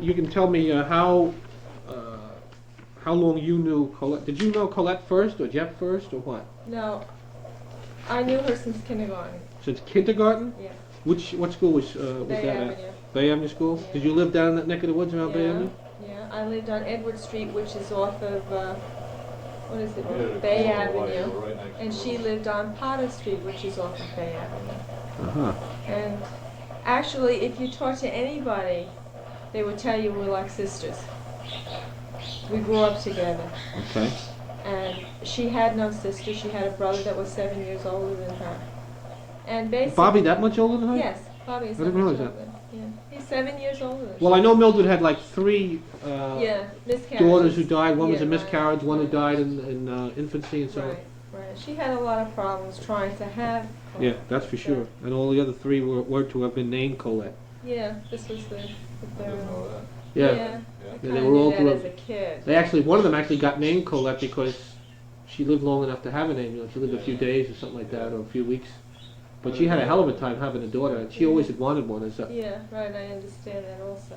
You can tell me how long you knew Colette. Did you know Colette first, or Jeff first, or what? No, I knew her since kindergarten. Since kindergarten? Yeah. What school was Bay that Avenue. at? Bay Avenue School? Yeah. Did you live down in that neck of the woods around Bay Yeah. Avenue? Yeah, I lived on Edward Street, which is off of, what is it, Bay Avenue. And she lived on Potter Street, which is off of Bay Avenue. Uh-huh. And actually, if you talk to anybody, they would tell you we're like sisters. We grew up together. Okay. And she had no sister. She had a brother that was 7 years older than her. And basically, Bobby that much older than her? yes, Bobby is I didn't realize that. Yeah, he's 7 years older than Well, I know Mildred had like three miscarriages. daughters who died. One was a Yeah, miscarriage, one who right. died in infancy and so on. Right, right. She had a lot of problems trying to have. Yeah, that's for sure. And all the other three were to have been named Colette. Yeah, this was the third one. Yeah. Yeah, I they kinda were all knew grew that up. as a kid. They actually, one of them actually got named Colette because she lived long enough to have a name. You know, she lived a few days or something like that, or a few weeks. But she had a hell of a time having a daughter, and she always had wanted one. Yeah, right. I understand that also.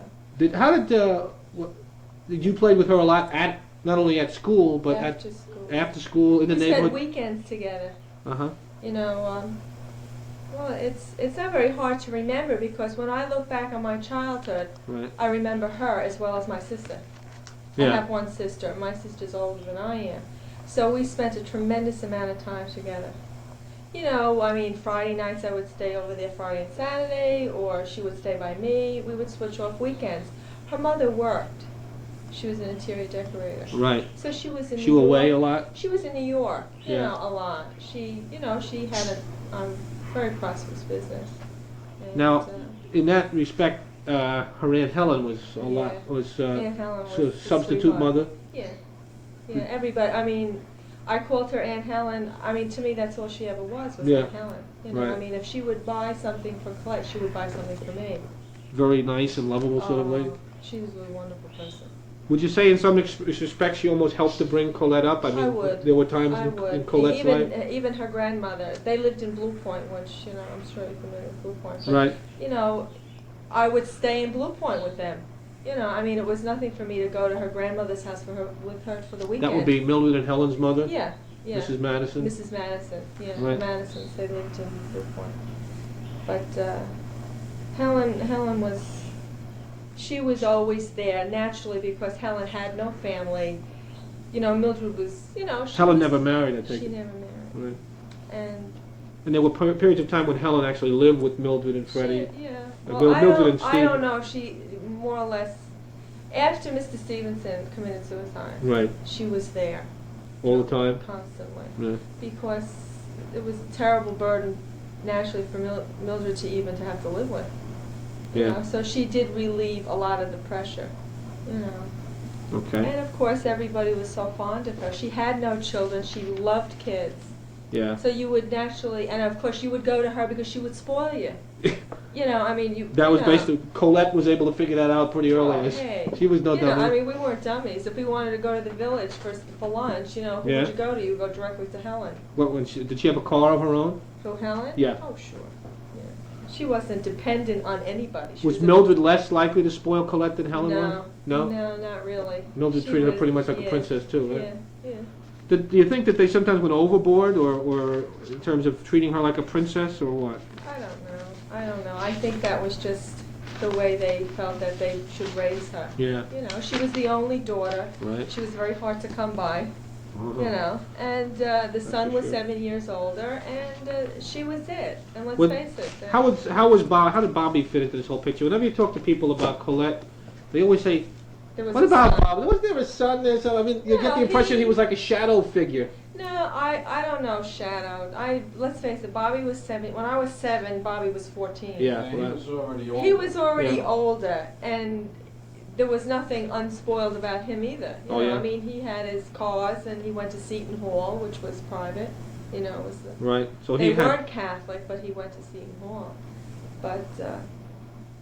Did you play with her a lot at not only at school but After school. after school in the We spent neighborhood? weekends together. Uh-huh. You know, well, it's not very hard to remember because when I look back on my childhood, Right. I remember her as well as my sister. I Yeah. have one sister. My sister's older than I am. So we spent a tremendous amount of time together. You know, I mean, Friday nights I would stay over there Friday and Saturday, or she would stay by me. We would switch off weekends. Her mother worked. She was an interior decorator. Right. So she was in She New York. away a lot? She was in New York, you Yeah. know, a lot. She had a very prosperous business. And, Now, in that respect, her Aunt Helen was a lot, was Aunt Helen was sort of the substitute sweetheart. mother. Yeah, yeah. Everybody. I mean, I called her Aunt Helen. I mean, to me, that's all she ever was Yeah. Aunt Helen. You know, Right. I mean, if she would buy something for Colette, she would buy something for me. Very nice and lovable sort of lady. She was a wonderful person. Would you say in some respects she almost helped to bring Colette up? I mean, would. there were times I in would. Colette's life. Even her grandmother. They lived in Blue Point, which I'm sure you're familiar with Blue Point. But, Right. You know, I would stay in Blue Point with them. You know, I mean, it was nothing for me to go to her grandmother's house with her for the weekend. That would be Mildred and Helen's mother? Yeah, yeah. Mrs. Madison? Mrs. Madison, yeah, Right. Madisons. They lived in Blue Point. But Helen was, she was always there naturally because Helen had no family. You know, Mildred was, you know, Helen never married, I think. She never married. Right. And there were periods of time when Helen actually lived with Mildred and Freddie. yeah. Well, Well, Mildred and I Steve. don't know if she, more or less, after Mr. Stevenson committed suicide, Right. she was there. All the time? Constantly. Yeah. Because it was a terrible burden, naturally, for Mildred to even to have to live with. You Yeah. know? So she did relieve a lot of the pressure, you know. Okay. And of course, everybody was so fond of her. She had no children. She loved kids. Yeah. So you would naturally, and of course, you would go to her because she would spoil you. You know, I mean, you. That was you know. basically, Colette was able to figure that out pretty early. Oh, hey. She was no You know, dummy. I mean, we weren't dummies. If we wanted to go to the village for lunch, you know, who Yeah. would you go to? You go directly to Helen. Did she have a car of her own? To Helen? Yeah. Oh, sure. Yeah. She wasn't dependent on anybody. She Was Mildred less likely to spoil Colette than Helen was? No. No? No, not really. Mildred She treated her was- pretty much like a yeah, princess too, right? Yeah, yeah. Do you think that they sometimes went overboard, or in terms of treating her like a princess, or what? I don't know. I think that was just the way they felt that they should raise her. Yeah. You know, she was the only daughter. Right. She was very hard to come by. Uh-huh. You know, and the son for was sure. 7 years older, and she was it. And let's Well, face it. How did Bobby fit into this whole picture? Whenever you talk to people about Colette, they always say, there was "What a about son. Bob? Was there a son there?" So I mean, you get the No, impression he- he was like a shadow figure. No, I don't know, Shadow. Let's face it, Bobby was 7. When I was 7, Bobby was 14. Yeah. He was already old. He was already Yeah. older, and there was nothing unspoiled about him either. You Oh, know, yeah. I mean, he had his cars, and he went to Seton Hall, which was private. You know, it was the, Right. So they he had. weren't Catholic, but he went to Seton Hall. But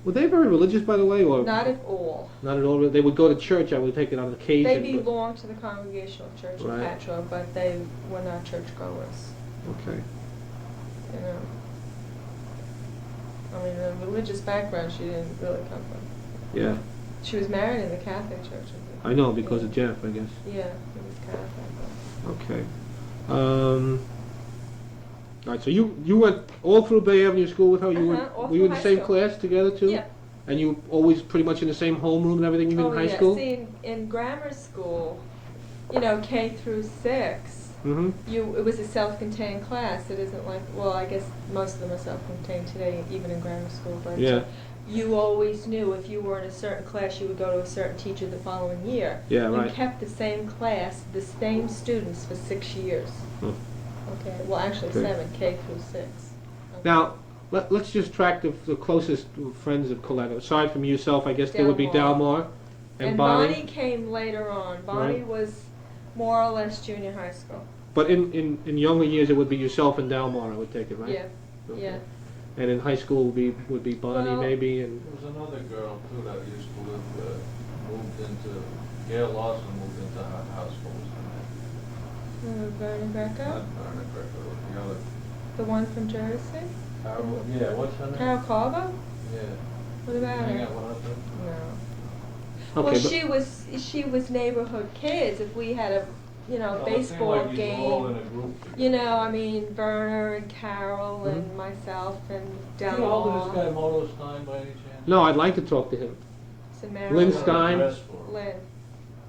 Were they very religious, by the way, or not at all. not at all? They would go to church. I would take it on occasion. They but- belonged to the Congregational Church of Right. Patchogue, but they were not churchgoers. Okay. You know. I mean, the religious background she didn't really come from. Yeah. She was married in the Catholic Church. I know, because of Jeff, I guess. Yeah, it was Catholic. Okay. All right, so you went all through Bay Avenue School with her? All Were you in through the high same school. class together, too? Yeah. And you always pretty much in the same homeroom and everything, even Oh, in high yeah. school? See, in grammar school, you know, K through 6, Mm-hmm. it was a self-contained class. It isn't like, well, I guess most of them are self-contained today, even in grammar school. But Yeah. you always knew if you were in a certain class, you would go to a certain teacher the following year. Yeah, right. You kept the same class, the same students for 6 years. Oh. Okay, well, actually Okay. 7, K through 6. Okay. Now, let's just track the closest friends of Colette. Aside from yourself, I guess there would be Delmar. Dalmar And Bonnie came later on. Bonnie Right. was more or less junior high school. But in younger years, it would be yourself and Dalmar, I would take it, right? Yeah, Okay. yeah. And in high school would be Bonnie, Well- maybe, and There was another girl too that used to live, moved into, Gail Lawson moved into our house. What was her name? Bernie Greco, Not Verna Greco, the other. the one from Jersey. Carol, yeah, what's her name? Carol Carbo? Yeah. What about Hang her? out with her? No. okay. Well, but she was neighborhood kids. If we had a, Well, it seemed baseball like you were all in game, a group together. you know, I mean, Werner and Carol Mhm. and myself and Do you know this Delmar. guy Moto Stein by any chance? no, I'd like to talk to him. Samara. Lynn I got an Stein. address for him. Lynn.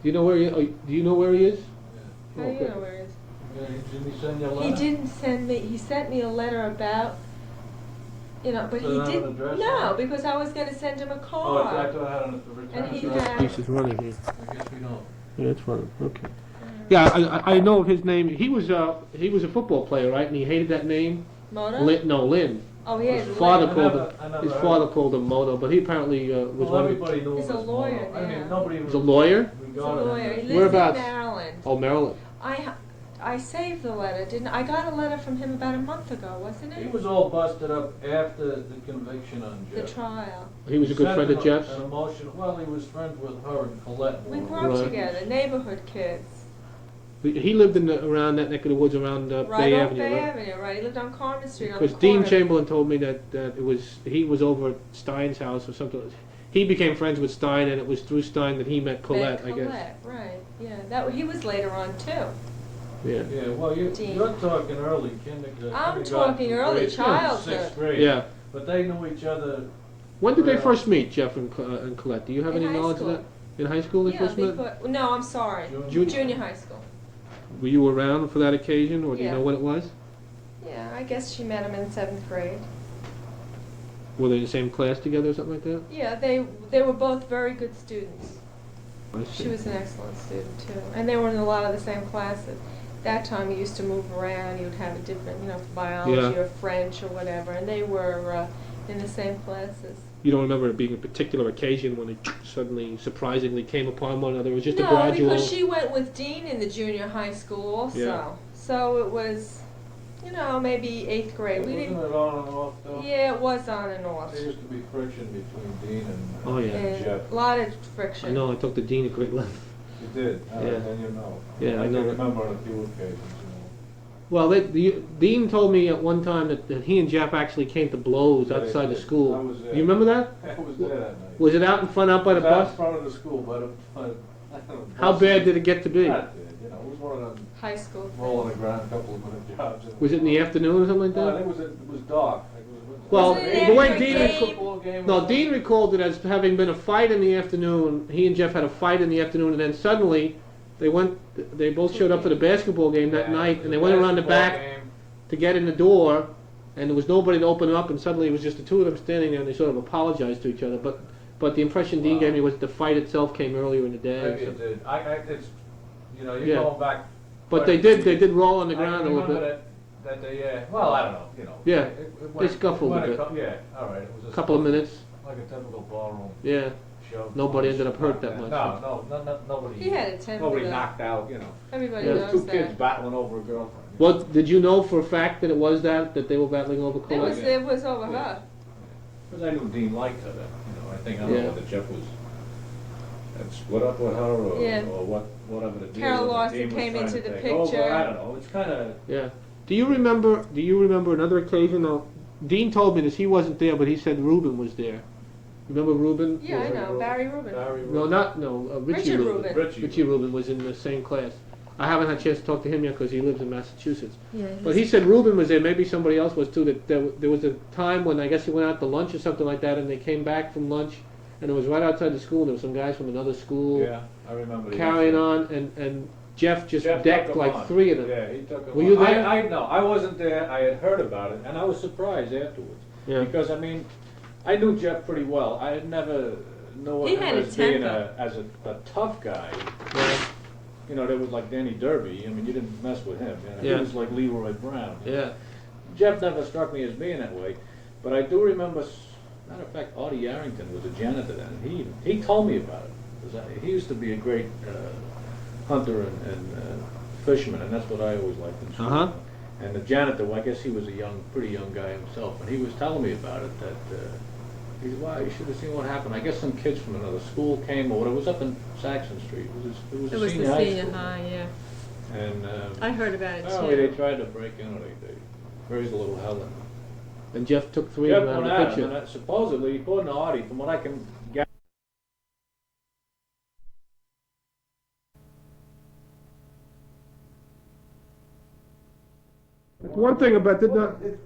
Do you know where do you know where he is? Yeah. How do you Okay. know where he is? Yeah, didn't he send you a letter? He didn't send me. He sent me a letter about, but Does it he have an didn't. address No, on it? because I was going to send him a Oh, card. I thought I had a return And he address. had- This is running here. I guess we don't. Yeah, it's running. Okay. Yeah, I know of his name. He was a football player, right? And he hated that name. Moto? Lynn. Oh, he His has father Lynn. called I him. never His heard father of it. called him Moto, but he apparently was Well, one of. everybody knew He's it a was lawyer, Moto. I yeah. mean, nobody He's a lawyer. He's a regarded him lawyer. He as- lives Whereabouts? in Maryland. Oh, Maryland. I saved the letter, didn't I? I got a letter from him about a month ago, wasn't it? He was all busted up after the conviction on The Jeff. trial. He was a good friend of Jeff's. An emotional, well, he was friends with her and Colette. We more. grew up Right. together, neighborhood kids. He lived around that neck of the woods around Right Bay off Avenue, Bay right? Avenue, right? He lived on Carmen Street on Because the Dean corner. Chamberlain told me that he was over at Stein's house or something. He became friends with Stein, and it was through Stein that he met Colette, I guess. Colette, right? Yeah, he was later on too. Yeah. Yeah, well, Dean. you're talking early kindergarten. I'm talking early childhood. Sixth grade. Yeah. But they knew each other. When did they Well- first meet, Jeff and Colette? Do you have In any high knowledge school. of that? In high school they Yeah, first met? no, I'm sorry. Junior high school. Were you around for that occasion, or do you Yeah. know when it was? Yeah, I guess she met him in 7th grade. Were they in the same class together or something like that? Yeah, they were both very good students. I see. She was an excellent student too, and they were in a lot of the same classes. That time you used to move around. You would have a different, for biology Yeah. or French or whatever, and they were in the same classes. You don't remember it being a particular occasion when they suddenly, surprisingly came upon one another? It was just a No, gradual... because she went with Dean in the junior high school also. Yeah. So it was, maybe 8th grade. We Wasn't didn't. it on and off though? Yeah, it was on and off. There used to be friction between Dean and Oh, yeah. And Jeff. a lot of friction. I know, I talked to Dean at great length. You did, Yeah. then you know. Yeah, I know can that. remember on a few occasions. Well, Dean told me at one time that he and Jeff actually came to blows Yeah, they outside the did. school. I was there. You remember that? I was there that night. Was it out in front, out by the It was out bus? in front of the school, but How bad did it get to be? Not bad, it was one of them High school. roll on the ground, a couple of minute jobs. Was it in the afternoon or something like No, I that? think it was dark. Well, Was it the way after a Dean game? football game. No, Dean recalled it as having been a fight in the afternoon. He and Jeff had a fight in the afternoon, and then suddenly they both showed up for the basketball game that night, and they went around the back to get in the door, and there was nobody to open up, and suddenly it was just the two of them standing there, and they sort of apologized to each other. But the impression Dean Wow. gave me was the fight itself came earlier in the day. Maybe so- it did. It's, you're Yeah. going back. But they did roll on the ground a little bit. That they, well, I don't know, Yeah, it they scuffled a bit. Yeah, all right. It was A couple of minutes. Like a typical ballroom Yeah. show. Nobody ended up hurt that much. Nobody. He had a temper. Nobody though. knocked out, Everybody Yeah. knows Two that. kids battling over a girlfriend. Well, did you know for a fact that it was that they were battling over Colette? It was over her. Because I knew Dean liked her then, I think, I don't Yeah. know whether Jeff was, had split up with her or, Yeah. or whatever the deal Carol was that Lawson Dean was came trying into to the take over. picture. I don't know, it's kind of, Yeah. Do you remember another occasion? Now, Dean told me this. He wasn't there, but he said Reuben was there. Remember Reuben? Yeah, I know, Barry Rubin. No, Richie Richard Reuben. Rubin. Richie Reuben was in the same class. I haven't had a chance to talk to him yet because he lives in Massachusetts. Yeah, But he said Reuben was there, maybe somebody else was too, that there was a time when I guess he went out to lunch or something like that, and they came back from lunch, and it was right outside the school, and there were some guys from another school Yeah, I remember. carrying on, and Jeff just Jeff decked took 'em like on. 3 of them. Yeah, he took 'em Were on. you there? No, I wasn't there. I had heard about it, and I was surprised afterwards. Yeah. Because, I mean, I knew Jeff pretty well. I had never known He him had a as being temper. a tough guy. Yeah. You know, there was like Danny Derby. I mean, you didn't mess with him. You know? Yeah. He was like Leroy Brown. Yeah. Jeff never struck me as being that way, but I do remember, matter of fact, Artie Yarrington was a janitor then. He told me about it. 'Cause he used to be a great hunter and fisherman, and that's what I always liked in school. Uh-huh. And the janitor, well, I guess he was a pretty young guy himself, and he was telling me about it, that he said, wow, you should have seen what happened. I guess some kids from another school came over. It was up in Saxon Street. It was It a was senior the high senior school. high, yeah. And I heard about it apparently they too. tried to break in, or they raised a little hell in them. And Jeff took 3 Jeff of them out went of the at him, picture. and supposedly, according to Artie, from what I can gather, One thing about the...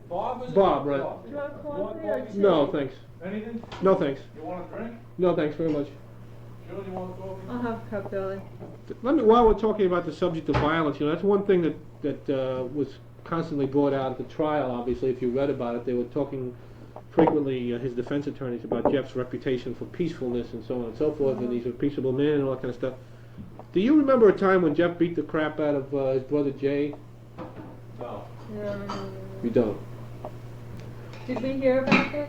Bob, is it? Bob, right. Do you want coffee or tea? No, thanks. Anything? No, thanks. You want a drink? No, thanks very much. June, you want coffee? I'll have a cup, Billy. While we're talking about the subject of violence, that's one thing that was constantly brought out at the trial. Obviously, if you read about it, they were talking frequently, his defense attorneys, about Jeff's reputation for peacefulness and so on and so forth, and he's a peaceable man and all that kind of stuff. Do you remember a time when Jeff beat the crap out of his brother Jay? No. You don't. Did we hear about this?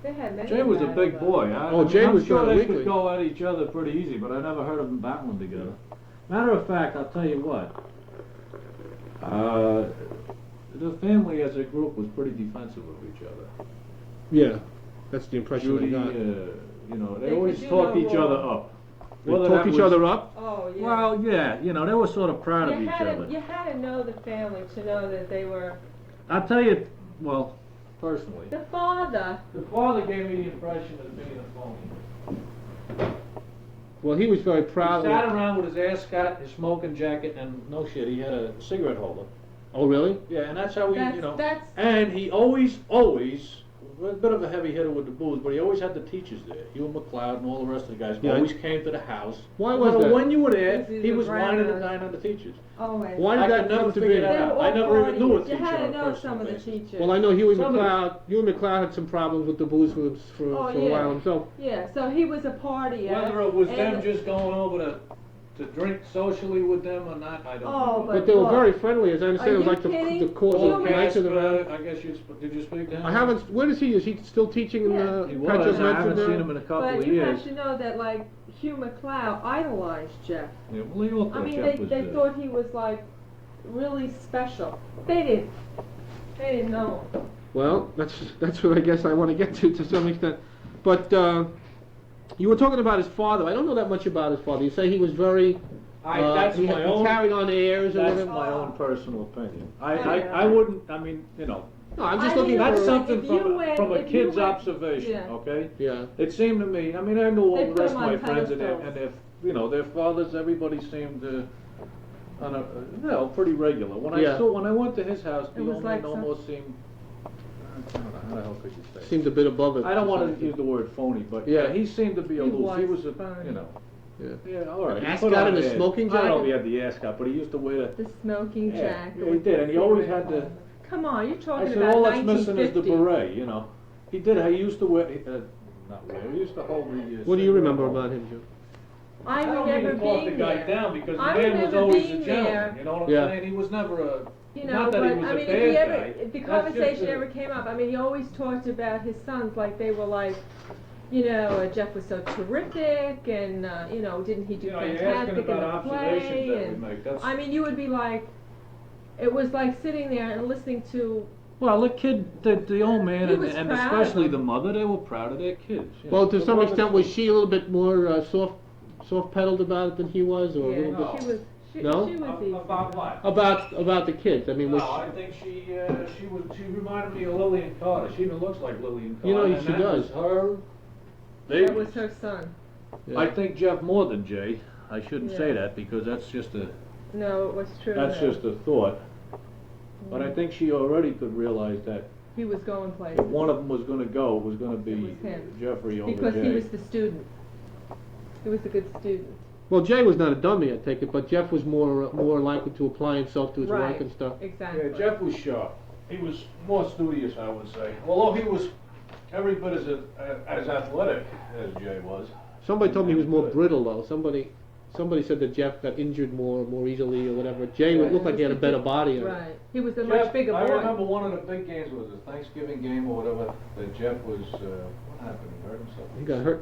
They had many Jay was a about big it. boy. Jay I'm was sure kinda they weakly. could go at each other pretty easy, but I never heard of them battling together. Matter of fact, I'll tell you what. The family as a group was pretty defensive of each other. Yeah, that's the impression Judy, I got. they They always could do talked no each other wrong. up. They Whether talk that each was- other up? Oh, yeah. Well, yeah, they were sort of proud of you each had other. to, you had to know the family to know that they were... I'll tell you, well, personally, The father, the father gave me the impression of being a phony. Well, he was very proud He sat of it. around with his ascot, his smoking jacket, and no shit, he had a cigarette holder. Oh, really? Yeah, and that's how he, that's... and he always, was a bit of a heavy hitter with the booze, but he always had the teachers there. Hugh McLeod and all the rest of the guys Yeah. always came to the house. Why No was matter that? when you were there, Because he's he a was whining and grandma. dining on the teachers. Always. Why did I that could never come to figure be? that They out. were I all never even knew a partiers. teacher You had on to a know personal some of the basis. teachers. Well, I know Huey Some of the- McLeod had some problems with the booze for Oh, a yeah. while himself. Yeah, so he was a partier. Whether it was and- them just going over to drink socially with them or not, I don't Oh, know. But they were look, very friendly, as I understand. It was you like the kidding? cause Paul of nights of the round. I guess did you speak to him? I haven't. Where is he? Is he still teaching in Yeah. the He Patchogue was, I High haven't now? seen him in a couple But of you years. have to know that, like, Hugh McLeod idolized Jeff. Yeah, well, they all I thought mean, Jeff was they thought he was, like, really special. They didn't know him. Well, that's what I guess I want to get to some extent. But you were talking about his father. I don't know that much about his father. You say he was very. That's he my own. carried on airs or That's whatever. my own personal opinion. Yeah. I wouldn't. I mean, No, I'm just I looking mean, that's for. something If you from a if you kid's went- observation. yeah. Okay. Yeah. It seemed to me. I mean, I knew all They the put rest of him my on friends and pedestals. if their fathers, everybody seemed on a pretty regular. When Yeah. when I went to his house, the It was old like man almost seemed. I don't know, how the hell could you say? it? Seemed a bit above it. I don't want to use the word phony, but Yeah. he seemed to be aloof. He was a, phony. Yeah. yeah, all right. An He ascot put on and a there- smoking I don't know if jacket? he had the ascot, but he used to wear the. The smoking Yeah, jacket. yeah, he did, and he always had the. Come on, you're I talking said, about all that's missing is the 1950. beret, He did, he used to wear, not wear, he used to hold the. What do you remember about him, Joe? I don't remember mean to talk the being guy there. down, because the I man was remember always a being gentleman, there. you know what I'm Yeah. saying? He was never a, You know, not that but he was I a mean, bad if he ever, guy. if the That's conversation just a- ever came up, I mean, he always talked about his sons like they were like, Jeff was so terrific, and didn't he do You're asking fantastic in about the observations play? that we And make, that's. I mean, you would be like, it was like sitting there and listening to. Well, the kid, the old man, He and, was and proud of especially them. the mother, they were proud of their kids. Well, to The some mother- extent, was she a little bit more soft pedaled about it than he was, or a little bit? She No? She was easy. About what? About the kids. I mean, was No, I think she reminded me of Lillian Carter. She even looks like Lillian Carter. You know, and she that does. Was her. That was her son. yeah. I think Jeff more than Jay. I shouldn't say Yeah. that because that's just a No, it was true. that's just a thought. But I think she already could realize that He was going places. if one of them was going to go, it was going to be It was him. Jeffrey over Because Jay. he was the student. He was a good student. Well, Jay was not a dummy, I take it, but Jeff was more likely to apply himself to his Right. work and stuff. Exactly. Yeah, Jeff was sharp. He was more studious, I would say. Although he was every bit as athletic as Jay was. Somebody told me he was more Good. brittle, though. Somebody said that Jeff got injured more easily or whatever. Jay would look like he had a better body. Right. He was a Jeff, much bigger boy. I remember one of the big games was a Thanksgiving game or whatever that Jeff was. What happened? He hurt himself.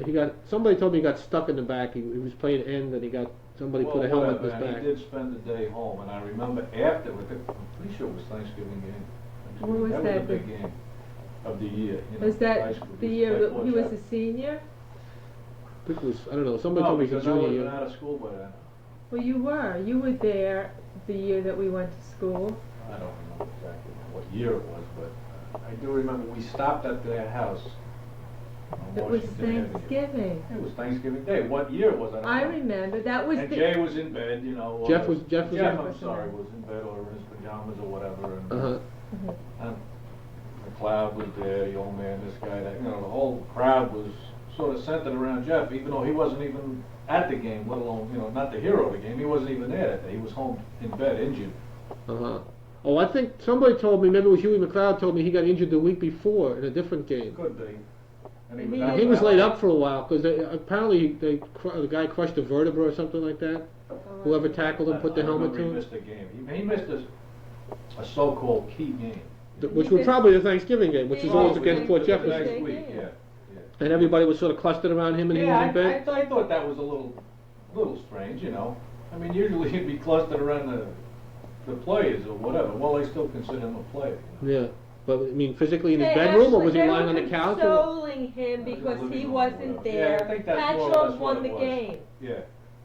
He got hurt. Somebody told me he got stuck in the back. He was playing end and somebody put a helmet in his whatever, back. He did spend the day home, and I remember afterward. I'm pretty sure it was Thanksgiving game. When was that? that? Was a big game of the year. You know, Was high that school. the year that he was Jeff. a senior? I think it was, I don't know, somebody No, told me it was because a I junior would have been year. out of school by then. Well, you were. You were there the year that we went to school. I don't remember exactly what year it was, but I do remember we stopped at their house. on It was Washington Avenue. Thanksgiving. It was Thanksgiving Day. What year it was? I don't know. remember. That was And the. Jay was in bed, you know. or- Jeff was in- I'm sorry, was in bed or in his pajamas or whatever. And, Uh-huh. Mhm. and McLeod was there, the old man, this guy, that, you know, the whole crowd was sort of centered around Jeff, even though he wasn't even at the game, let alone, you know, not the hero of the game. He wasn't even there that day. He was home in bed, injured. Uh-huh. Oh, I think somebody told me, maybe it was Huey McLeod told me he got injured the week before in a different game. Could be. And And out He of was that. laid up for a while because apparently the guy crushed a vertebra or something like that. Whoever tackled him put the I helmet remember to he him. missed a game. He missed a so-called key game. Which was probably the Thanksgiving game, which is always Probably. against Port The Jefferson. next week, yeah. And everybody was sort of clustered around him and he was in bed. I thought that was a little strange, you know. I mean, usually he'd be clustered around the players or whatever. Well, they still consider him a player. You know? Yeah. But I mean, physically in his They bedroom, or actually- was he they lying were on the couch? Or? consoling him because he wasn't there. Yeah, I think that's more or less Patchogue what won it the was. game, Yeah.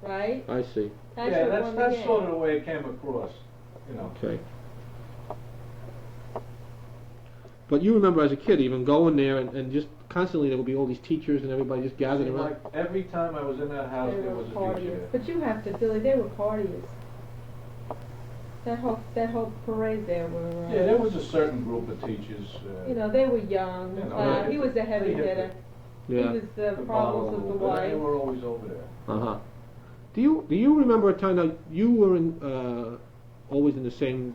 right? I see. Patchogue Yeah, won the that's game. sort of the way it came across, you know. Okay. But you remember as a kid even going there and just constantly there would be all these teachers and everybody just gathered Seemed around. like every time I was in that house, They there were was a partiers. teacher. But you have to, Billy, they were partiers. That whole parade there were. Yeah, there was a certain group of teachers. You know, they were young. You know, He was a heavy they hit hitter. He Yeah. was the the problems of the bottle, but they wife. were always over there. Uh-huh. Do you remember a time now you were always in the same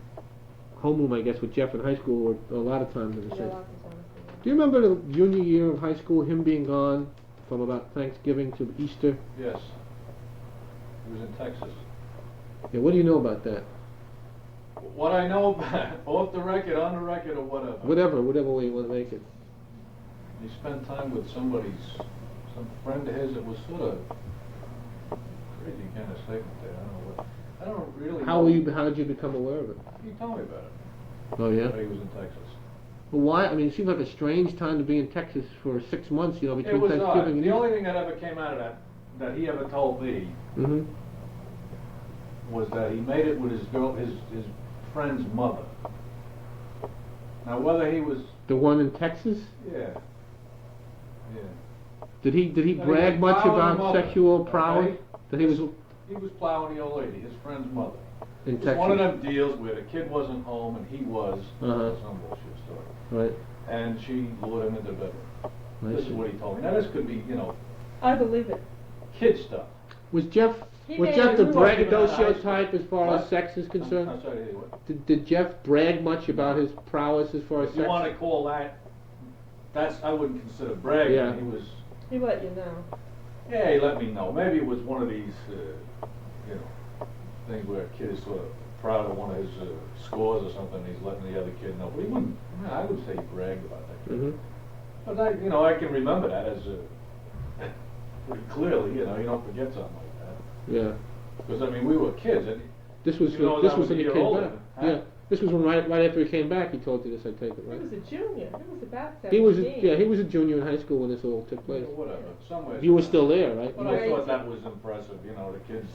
homeroom, I guess, with Jeff in high school, or a lot of times in the Yeah, same? lots of times. Do you remember the junior year of high school, him being gone from about Thanksgiving to Easter? Yes. He was in Texas. Yeah, what do you know about that? What I know about, off the record, on the record, or whatever. Whatever way you want to make it. He spent time with some friend of his that was sort of crazy kind of statement there. I don't really know. How did you become aware of it? He told me about it. Oh yeah. That he was in Texas. Well, why? I mean, it seems like a strange time to be in Texas for 6 months, you know, It between was Thanksgiving odd. and The Easter. only thing that ever came out of that he ever told me Mm-hmm. was that he made it with his friend's mother. Now whether he was, The one in Texas? yeah. Did he No, he brag was much plowing about the mother, sexual prowess? okay? That he was He was plowing the old lady, his friend's mother. in It was Texas? one of them deals where the kid wasn't home and he was, Uh-huh. some bullshit story. Right. And she lured him into the bedroom. I This is see. what he told me. Now this could be, you know, I believe it. kid stuff. Was Jeff He was made Jeff it- the we wasn't even in high braggadocio school. type as far What? as sex is concerned? I'm sorry to hear you. What? Did Jeff brag much about his prowess as far as If you sex? want to call that's, I wouldn't consider bragging. Yeah. He was, He let you know. yeah, he let me know. Maybe it was one of these, you know, things where a kid is sort of proud of one of his scores or something, and he's letting the other kid know. But he wouldn't, I would say he bragged about that. Mm-hmm. But I can remember that as pretty clearly, you know, you don't forget something like that. Yeah. Because, I mean, we were kids, and This was You know, this that was was a when he year came older, back. huh? Yeah. This was when right after he came back. He told you this. I take it, He right? was a junior. He was about 17. He was a junior in high school when this all took place. Whatever. Somewhere. You were still there, right? But I thought that was impressive. You know, the kids.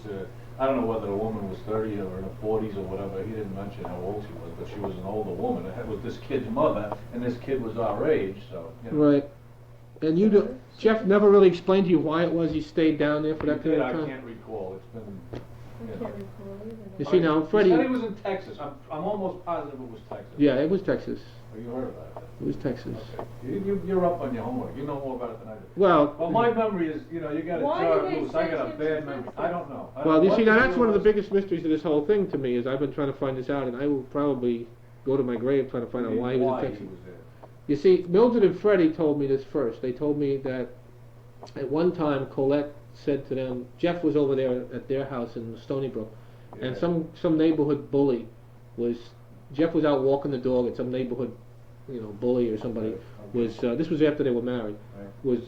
I don't know whether the woman was 30 or in her 40s or whatever. He didn't mention how old she was, but she was an older woman. It was this kid's mother, and this kid was our age. So. You know. Right. And Jeff never really explained to you why it was he stayed down there for that period of time? I can't recall. It's been. I can't recall either. You see now, Freddie. He said he was in Texas. I'm almost positive it was Texas. Yeah, it was Texas. Oh, you heard about it? It was Texas. Okay. You're up on your homework. You know more about it than I do. Well, My memory is, you know, you got to Why jar did they loose. I got a send him bad to memory. Texas? I don't know. well, you see now that's one of the biggest mysteries of this whole thing to me is I've been trying to find this out, and I will probably go to my grave trying to find out why he was in Texas. there. You see, Mildred and Freddie told me this first. They told me that at one time Colette said to them, Jeff was over there at their house in Stony Brook, and some neighborhood bully Jeff was out walking the dog, and some neighborhood, bully or somebody was. This was after they were married. Was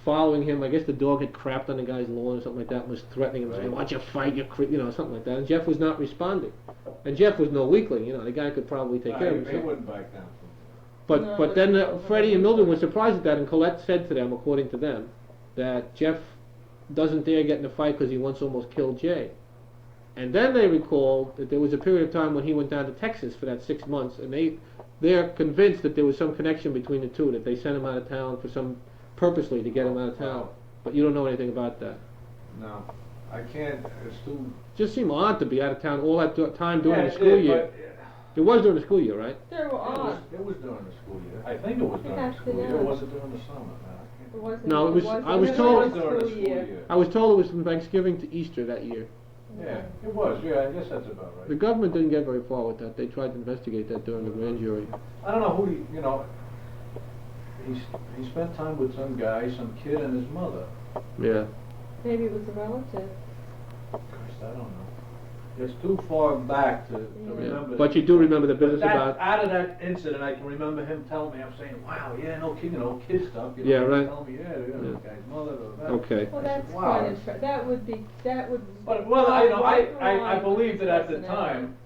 following him. I guess the dog had crapped on the guy's lawn or something like that, and was threatening him, saying, "Why don't you fight? Something like that." And Jeff was not responding. And Jeff was no weakling. The guy could probably take care of himself. He wouldn't back down. But then Freddie and Mildred were surprised at that, and Colette said to them, according to them, that Jeff doesn't dare get in a fight because he once almost killed Jay. And then they recalled that there was a period of time when he went down to Texas for that 6 months, and they're convinced that there was some connection between the two, that they sent him out of town purposely to get him out of town. But you don't know anything about that. No, I can't. It's too. Just seemed odd to be out of town all that time during the school year. It was during the school year, right? They were odd. It was during the school year. I think it was during the school year. Or was it during the summer? It wasn't. No, it was. I was told told. during the school year. I was told it was from Thanksgiving to Easter that year. Yeah, it was. Yeah, I guess that's about right. The government didn't get very far with that. They tried to investigate that during the grand jury. I don't know who he spent time with some guy, some kid, and his mother. Yeah. Maybe it was a relative. Christ, I don't know. It's too far back to remember. But you do remember the business about. Out of that incident, I can remember him telling me. I'm saying, "Wow, yeah, no kid, kid stuff." Yeah, right. Telling me, the guy's mother. Or that. Okay. Well, that's wow. quite interesting. That would. But I believe that at the time.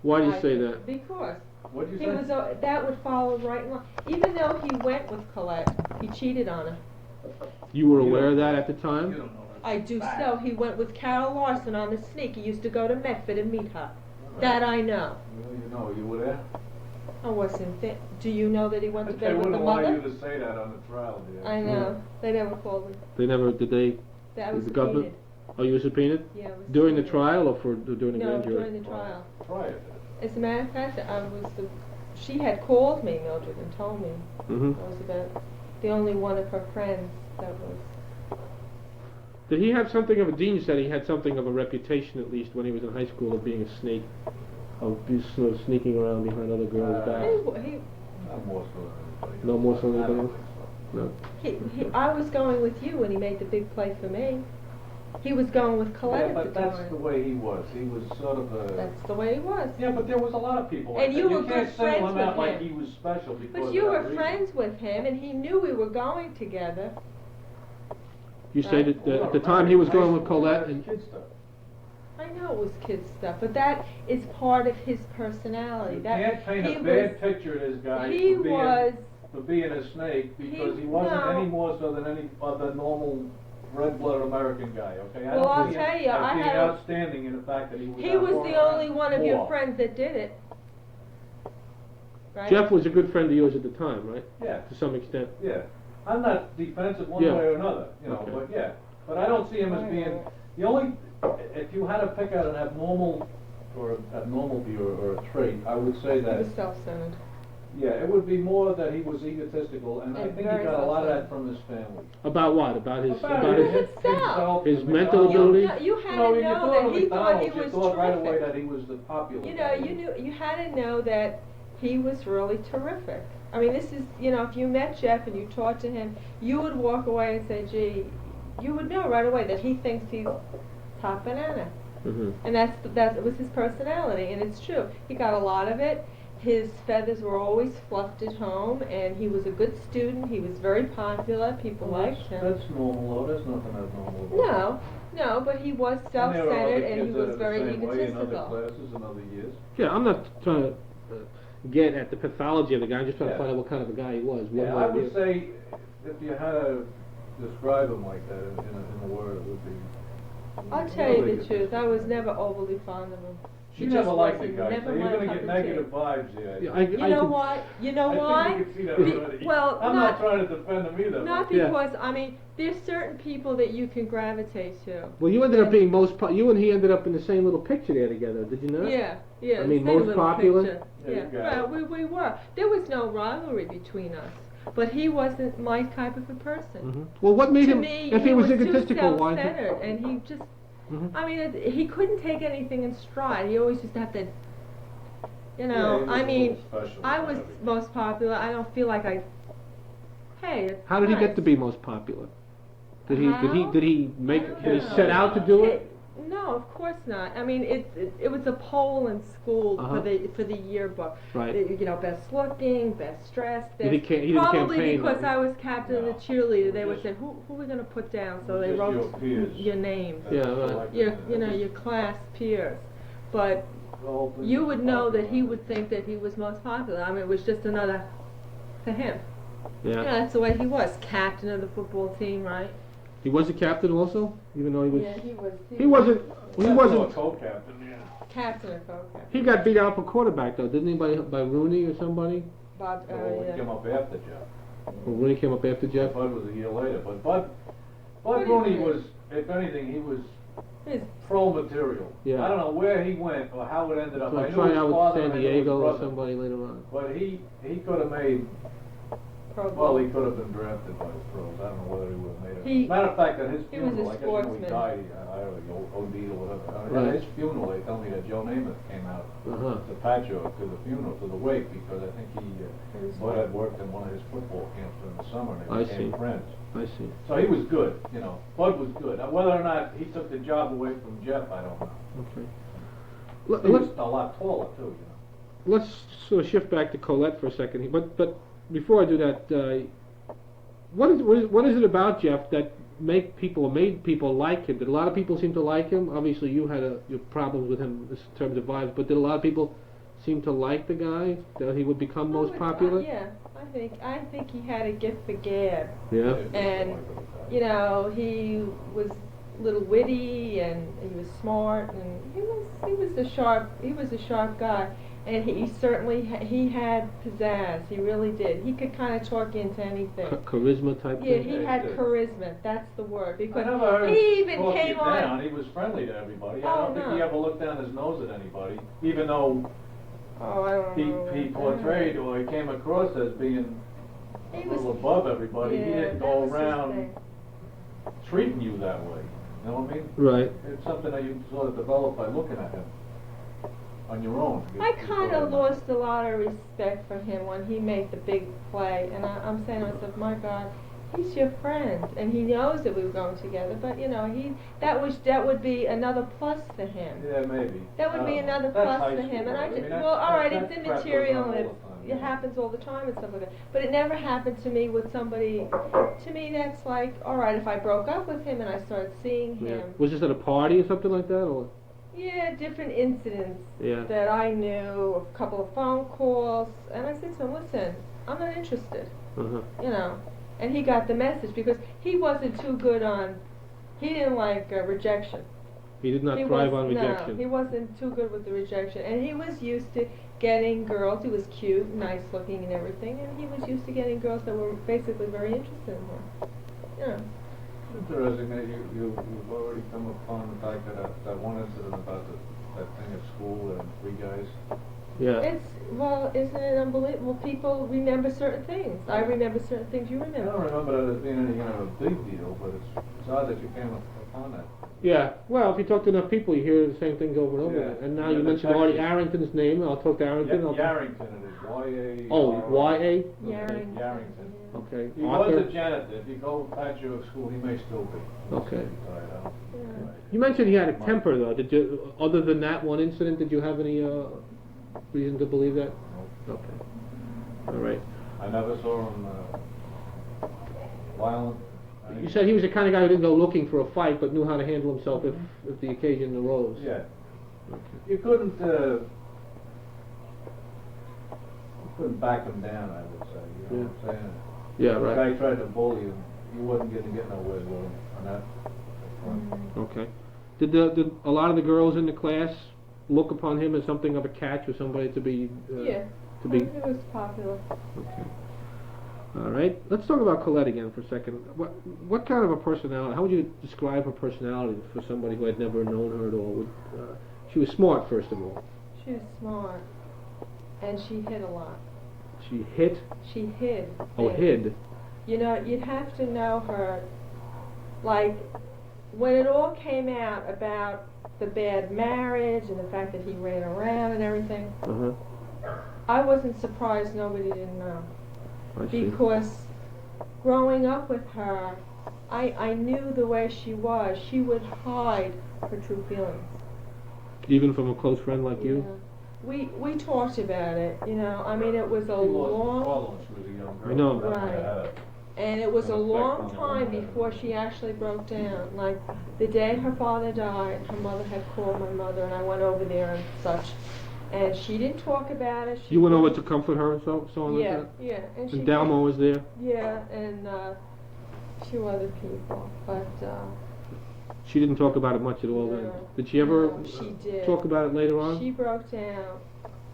Why do you say that? Because what did you he say? was that would follow right along. Even though he went with Colette, he cheated on her. You were aware of that at the time? You don't know that. I do so. He went with Carol Larson on the sneak. He used to go to Medford and meet her. That I know. Well, you were there. I wasn't there. Do you know that he went to They bed with the wouldn't allow mother? you to say that on the trial, dear. I know. They never called me. They never did. They. That was the government. subpoenaed. Oh, you were subpoenaed Yeah, it was during the subpoenaed. trial or during the No, grand jury? during the trial. Prior. As a matter of fact, she had called me, Mildred, and told me. Mm-hmm. I was about the only one of her friends that was. Did he have something of a? Dean said he had something of a reputation, at least when he was in high school, of being a snake, of sort of sneaking around behind other girls' backs. Not more so than anybody. No more so than I don't anybody think so. No. I was going with you when he made the big play for me. He was going with Colette Yeah, but at the that's time. the way he was. He was sort of a. That's the way he was. Yeah, but there was a lot of people like And that. you were can't good single friends him out with like him. he was special because But of you that were reason. friends with him, and he knew we were going together. You say that Well, at the time he was high going with school, Colette that's and. kid stuff. I know it was kid stuff, but that is part of his personality. You that can't paint he a bad was, picture of this guy He for being a snake because he no. wasn't any more so than any other normal red-blooded American guy. Okay, Well, I'll see tell him you, as I being had a- outstanding in the fact that he was. He out was more the only one of your more. friends that did it. Right? Jeff was a good friend of yours at the time, right? Yeah. To some extent. Yeah, I'm not defensive one Yeah. way or another, Okay. but yeah. But I don't see him as being, the only, if you had to pick out an abnormal, or abnormality or a trait, I would say He that, was self-centered. yeah, it would be more that he was egotistical, and I And think he very got a lot of that self-centered. from his family. About what? About his. About his. himself. His the mental McDonald's. ability? You had You know, to when you know thought that of he thought he McDonald's, you was thought right away terrific. that he was the popular You guy. know, you had to know that he was really terrific. I mean, this is, if you met Jeff and you talked to him, you would walk away and say, gee, you would know right away that he thinks he's top banana. Mm-hmm. And that was his personality, and it's true. He got a lot of it. His feathers were always fluffed at home, and he was a good student. He was very popular. People liked him. That's normal, though. There's nothing abnormal about No, but he was And there are other self-centered, and he kids that are was the very same way in other egotistical. classes and other years. Yeah, I'm not trying to get at the pathology of the guy. I'm just trying to Yeah. find out what kind of a guy he was. one Yeah, way I or the would other. say if you had to describe him like that in a word, it would be. I'll tell you the truth, I was never overly fond of him. She He never just liked the wasn't, guy, never so you're my going to cup get of negative tea. vibes here. Yeah, You know could- why? You know I why? think you can see that already. Well, I'm not trying to defend him either. Not Yeah. because, I mean, there's certain people that you can gravitate to. Well, you ended up being you and he ended up in the same little picture there together, did you not? Yeah, yeah. I mean, same most little popular? picture. Yeah, Yeah, you got well, we were. There was no rivalry between us, but he wasn't my type of a person. Hmm. Well, what made To him? me, If he was too egotistical, why? self-centered, and he just. Mhm. I mean, he couldn't take anything in stride. He always used to have to. You Yeah, know, he was I a mean, little special I and was everything. most popular. I don't feel like I. Hey, it's How did he get nice. to be most popular? Did he How? did he make? I don't Did he know. set out to do it? No, of course not. I mean, it was a poll in school Uh-huh. for the yearbook. Right. You know, best looking, best dressed. He didn't Probably campaign, because though. I was captain of No. the cheerleader. They would Just- say, who are we going to put down? So they Just wrote your peers. your names. Yeah, right. Selected Your, and you know, just your class peers. But the whole thing you was would know that he popular. would think that he was most popular. I mean, it was just another to him. Yeah. Yeah, that's the way he was. Captain of the football team, right? He was a captain also, even though he was. Yeah, he was. He wasn't. He That's wasn't. a co-captain, yeah. Captain or co-captain. He got beat out for quarterback though, didn't he? By Rooney or somebody? Bob, So he yeah. came up after Jeff. Or Rooney came up after Jeff. Bud was a year later, but Bud What is Rooney it? was, if anything, he was His pro material. Yeah. I don't know where he went or how it ended up. So I I'm knew trying his out with father San and I knew his Diego or brother. somebody later on. But he could have made. pro Well, bowl. he could have been drafted by the pros. I don't know whether he would have made it. He- Matter of fact, at his he was a funeral, I guess when he sportsman. died, I don't know, OD'd or whatever. Right. At his funeral, they told me that Joe Namath came out Uh-huh. to Patchogue to the funeral, to the wake, because I think Bud had worked in one of his football camps in the summer, and I they became see. friends. I see. So he was good, you know. Bud was good. Now, whether or not he took the job away from Jeff, I don't know. Okay. He was Let's a lot taller too, you know. let's sort of shift back to Colette for a second. But before I do that, what is it about Jeff that made people like him? Did a lot of people seem to like him? Obviously, you had your problems with him in terms of vibes, but did a lot of people seem to like the guy? That he would become most popular? Yeah, I think he had a gift for gab. Yeah. And, you know, he was a little witty and he was smart and he was a sharp guy. And he certainly he had pizzazz. He really did. He could kind of talk you into anything. Charisma type Yeah, thing? he Yeah, had he did. charisma. That's the word. I Because never heard he him even talk you came down. on. He was friendly to everybody. Oh, I don't think no. he ever looked down his nose at anybody, even though Oh, I don't know. he portrayed or he came across as being a He was- little above everybody. He Yeah, didn't that go was his around thing. treating you that way. You know what I mean? Right. It's something that you sort of develop by looking at him on your own. I kind of lost a lot of respect for him when he made the big play, and I'm saying to myself, my God, he's your friend, and he knows that we were going together. But you know, that would be another plus to him. Yeah, maybe. That would be another That's plus high to him. school, And I though. just, mean, well, all right, that it's crap goes immaterial on and all the time, it yeah. happens all the time and stuff like that. But it never happened to me with somebody. To me, that's like, all right, if I broke up with him and I started seeing Yeah. him. Was this at a party or something like that, or? Yeah, different incidents Yeah. that I knew, a couple of phone calls, and I said to him, listen, I'm not interested, Uh-huh. you know. And he got the message because he wasn't too good on, he didn't like rejection. He did not He thrive was- on rejection. No, he wasn't too good with the rejection. And he was used to getting girls, he was cute, nice looking and everything, and he was used to getting girls that were basically very interested in him. You know. It's interesting that you've already come upon the fact that one incident about that thing at school and 3 guys. Yeah. Isn't it unbelievable? People remember certain things. I remember certain things you I remember. don't remember that as being any kind of a big deal, but it's odd that you came upon that. Yeah, well, if you talk to enough people, you hear the same things over and over Yeah. again. And now Yeah, you the mentioned fact Artie is- Arrington's name. I'll talk to Arrington. I'll- Yarrington, it is Y-A. Oh, Y-A? Yarrington. Yarrington. Okay. He was Arthur. a janitor. If you go back to school, he may still be. Okay. Right, Yeah. You mentioned he had a temper, though. Did you, other than that one incident, did you have any reason to believe that? Okay. All right. I never saw him violent. You said he was the kind of guy who didn't go looking for a fight, but knew how to handle himself if the occasion arose. Yeah. Okay. You couldn't. couldn't back him down, I would say, you know what I'm saying? Yeah, If right. the guy tried to bully him, you wasn't gonna get nowhere with him on that front. Okay. Did a lot of the girls in the class look upon him as something of a catch or somebody to be Yeah. to be? It was popular. Okay. All right. Let's talk about Colette again for a second. What kind of a personality? How would you describe her personality for somebody who had never known her at all? She was smart, first of all. She was smart, and she hid a lot. She hit. She hid. Oh, things. hid. You know, you'd have to know her. Like, when it all came out about the bad marriage and the fact that he ran around and everything, I wasn't surprised nobody didn't know. I see. Because growing up with her, I knew the way she was. She would hide her true feelings. Even from a close friend like you? We talked about it, you know. I mean, it was a long... She was a young girl. I know. Right. And it was a long time before she actually broke down. Like, the day her father died, her mother had called my mother, and I went over there and such. And she didn't talk about it. You went over to comfort her and so on yeah, like that? Yeah, and she... And Dalmo was there? Yeah, and two other people, but... She didn't talk about it much at all then? No. Did she ever No, she did. talk about it later on? She broke down,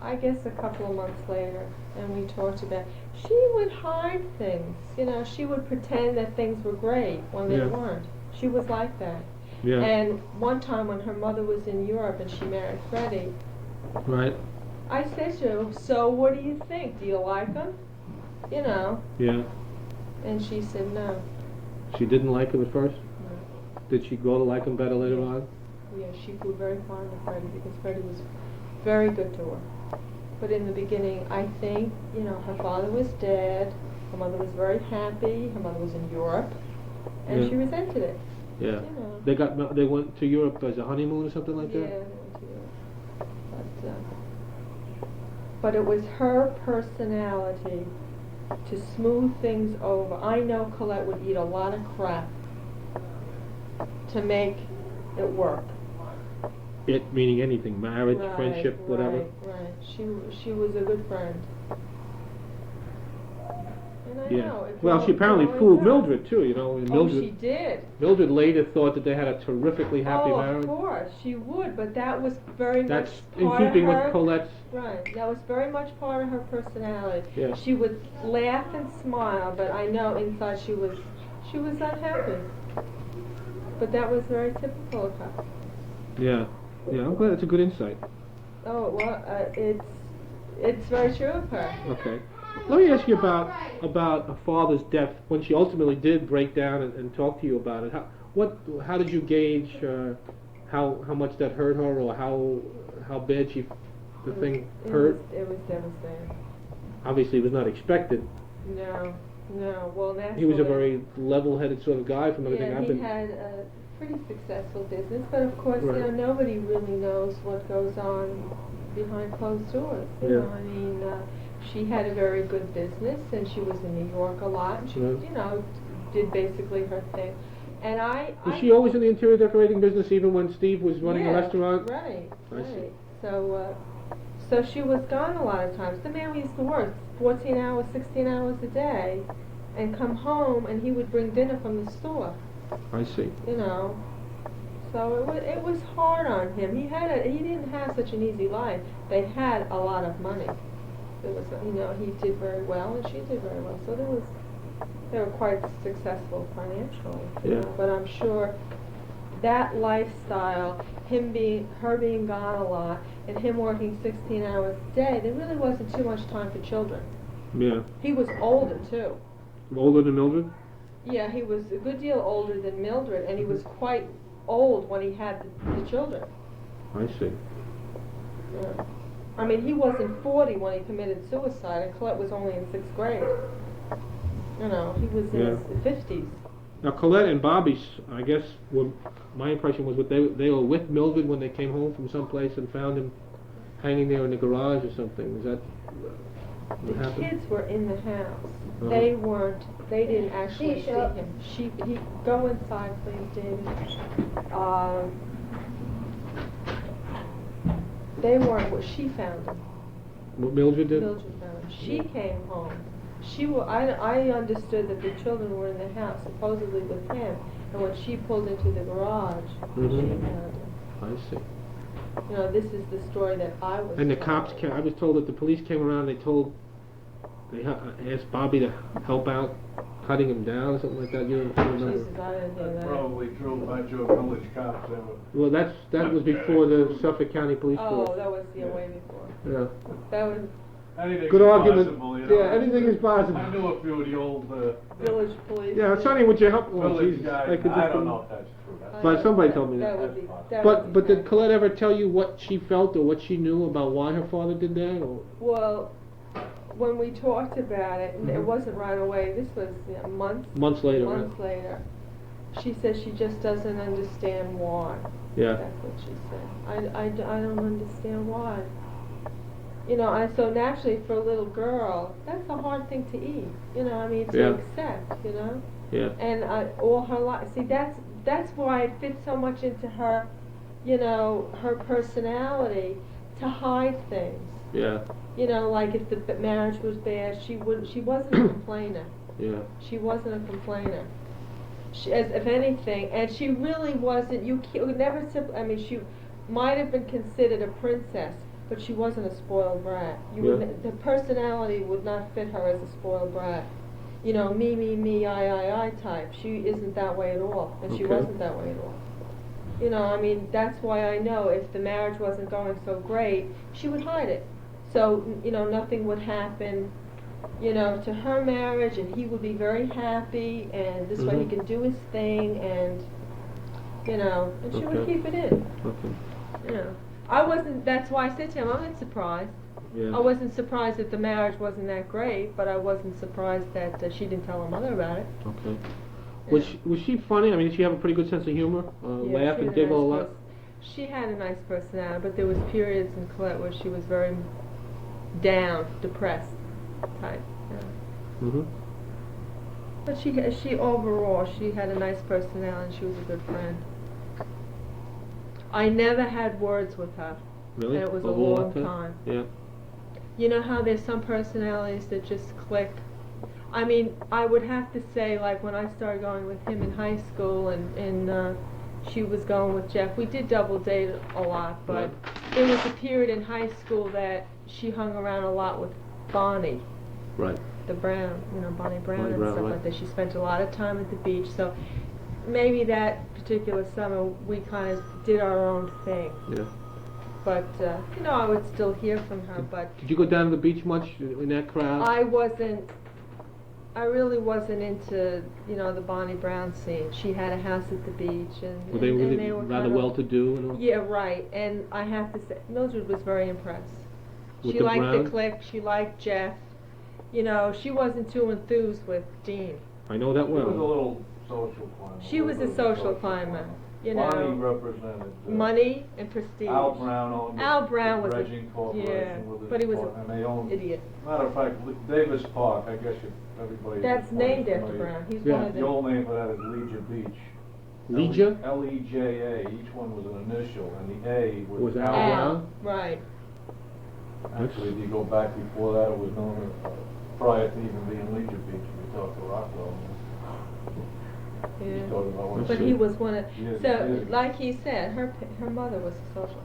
I guess a couple of months later, and we talked about... She would hide things, you know, she would pretend that things were great when they weren't. She was like that. Yeah. And one time when her mother was in Europe and she married Freddie, Right. I said to her, so what do you think? Do you like him? You know. Yeah. And she said no. She didn't like him at first? No. Did she grow to like him better later on? Yeah, she grew very fond of Freddie because Freddie was very good to her. But in the beginning, I think, you know, her father was dead, her mother was very happy, her mother was in Europe, and she resented it. Yeah. You know. They went to Europe as a honeymoon or something like Yeah, that? they went to Europe. But it was her personality to smooth things over. I know Colette would eat a lot of crap to make it work. It meaning anything, marriage, Right, friendship, whatever? Right. She was a good friend. And I know. Well, she apparently fooled Mildred too, you know. Mildred, she did. Mildred later thought that they had a terrifically happy marriage. Of course, she would, but that was very That's much in part keeping of her. with Colette's. Right, that was very much part of her personality. Yeah. She would laugh and smile, but I know inside she was unhappy. But that was very typical of her. Yeah. Yeah, I'm glad. It's a good insight. Oh well, it's very true of her. Okay. Let me ask you about her father's death. When she ultimately did break down and talk to you about it, how did you gauge how much that hurt her, or how bad the thing hurt? It was devastating. Obviously, it was not expected. No. Well, naturally. He was a very level-headed sort of guy from everything I've been. He had a pretty successful business, but of course, Right. you know, nobody really knows what goes on behind closed doors. You know, I mean, she had a very good business, and she was in New York a lot, and she, you know, did basically her thing. And Was she always in the interior decorating business, even when Steve was running a restaurant? Right. I see. So she was gone a lot of times. The man used to work 14 hours, 16 hours a day, and come home, and he would bring dinner from the store. I see. You know, so it was hard on him. He didn't have such an easy life. They had a lot of money. It was, you know, he did very well and she did very well. So they were quite successful financially. You know, but I'm sure that lifestyle, her being gone a lot, and him working 16 hours a day, there really wasn't too much time for children. Yeah. He was older too. Older than Mildred? Yeah, he was a good deal older than Mildred, and he was quite old when he had the children. I see. Yeah. I mean, he wasn't 40 when he committed suicide, and Colette was only in 6th grade. You know, he was in his 50s. Now, Colette and Bobby, I guess, my impression was that they were with Mildred when they came home from someplace and found him hanging there in the garage or something. Is that what happened? The kids were in the house. They didn't actually see him. Go inside, please, David. They weren't, she found him. Mildred did? Mildred found him. She came home. I understood that the children were in the house, supposedly with him, and when she pulled into the garage, she found him. I see. You know, this is the story that I was And the told. cops came, I was told that the police came around, they asked Bobby to help out cutting him down or something like that. You don't remember? Jesus, I didn't hear That's that. probably true about your village cops ever. Well, that was before the Suffolk County Police Force. Oh, that was the way before. Yeah. That was Anything Good is argument. possible, you know. Yeah, anything is possible. I knew a few of the old village police. Yeah, Sonny, would you help? Well, village Jesus, guys. I could I just- don't know if that's true. But somebody told me that. Would be, that But would be did Colette ever tell you what she felt or what she knew about why her father did that? Or? Well, when we talked about it, and it wasn't right away. This was Months later, right? Months later. She says she just doesn't understand why. Yeah. That's what she said. I don't understand why. You know, and so naturally for a little girl, that's a hard thing to eat. You know, I mean, to accept. You know. Yeah. And all her life, see, that's why it fits so much into her, you know, her personality to hide things. Yeah. You know, like if the marriage was bad, she wasn't a complainer. Yeah. She wasn't a complainer. She, as if anything, and she really wasn't. You would never. I mean, she might have been considered a princess, but she wasn't a spoiled brat. The personality would not fit her as a spoiled brat. You know, me, I type. She isn't that way at all, and she wasn't that way at all. You know, I mean, that's why I know if the marriage wasn't going so great, she would hide it. So, you know, nothing would happen, you know, to her marriage, and he would be very happy, and this way he can do his thing, and, you know, and she would keep it in. Okay. You know, I wasn't, that's why I said to him, I wasn't surprised. Yeah. I wasn't surprised that the marriage wasn't that great, but I wasn't surprised that she didn't tell her mother about it. Okay. Yeah. Was she funny? I mean, did she have a pretty good sense of humor? Laugh and giggle a lot? She had a nice personality, but there was periods in Colette where she was very down, depressed type. Yeah. Mm-hmm. But she overall, she had a nice personality and she was a good friend. I never had words with her. Really? And it was a Over long that time. Yeah. You know how there's some personalities that just click? I mean, I would have to say, like, when I started going with him in high school and she was going with Jeff, we did double date a lot, but there was a period in high school that she hung around a lot with Bonnie. Right. The Brown, you know, Bonnie Brown Bonnie and Brown, stuff right. like that. She spent a lot of time at the beach, so maybe that particular summer we kind of did our own thing. Yeah. But, you know, I would still hear from her, but Did you go down to the beach much in that crowd? I really wasn't into, you know, the Bonnie Brown scene. She had a house at the beach, and Were they really and they were rather kind of, well-to-do and all? Yeah, right. And I have to say, Mildred was very impressed. With She the liked Brown? the clique. She liked Jeff. You know, she wasn't too enthused with Dean. I know that She was a well. little social climber. She was a social climber. You know, Bonnie represented money and prestige. Al Brown owned Al Brown was a dredging corporation yeah, with his but he was part, and they owned, idiot. matter of fact, Davis Park, I guess everybody. That's named after Brown. He's one of The the. old name for that is Legia Beach. Legia? L-E-J-A, each one was an initial, and the A Was Al Al, Brown? right. Actually, if you go back before that, it was known as, prior to even being Legia Beach, if you talk to Rockwell. Yeah. He's talking about what But she- he was one of. Yes, So, yes. like he said, her mother was a social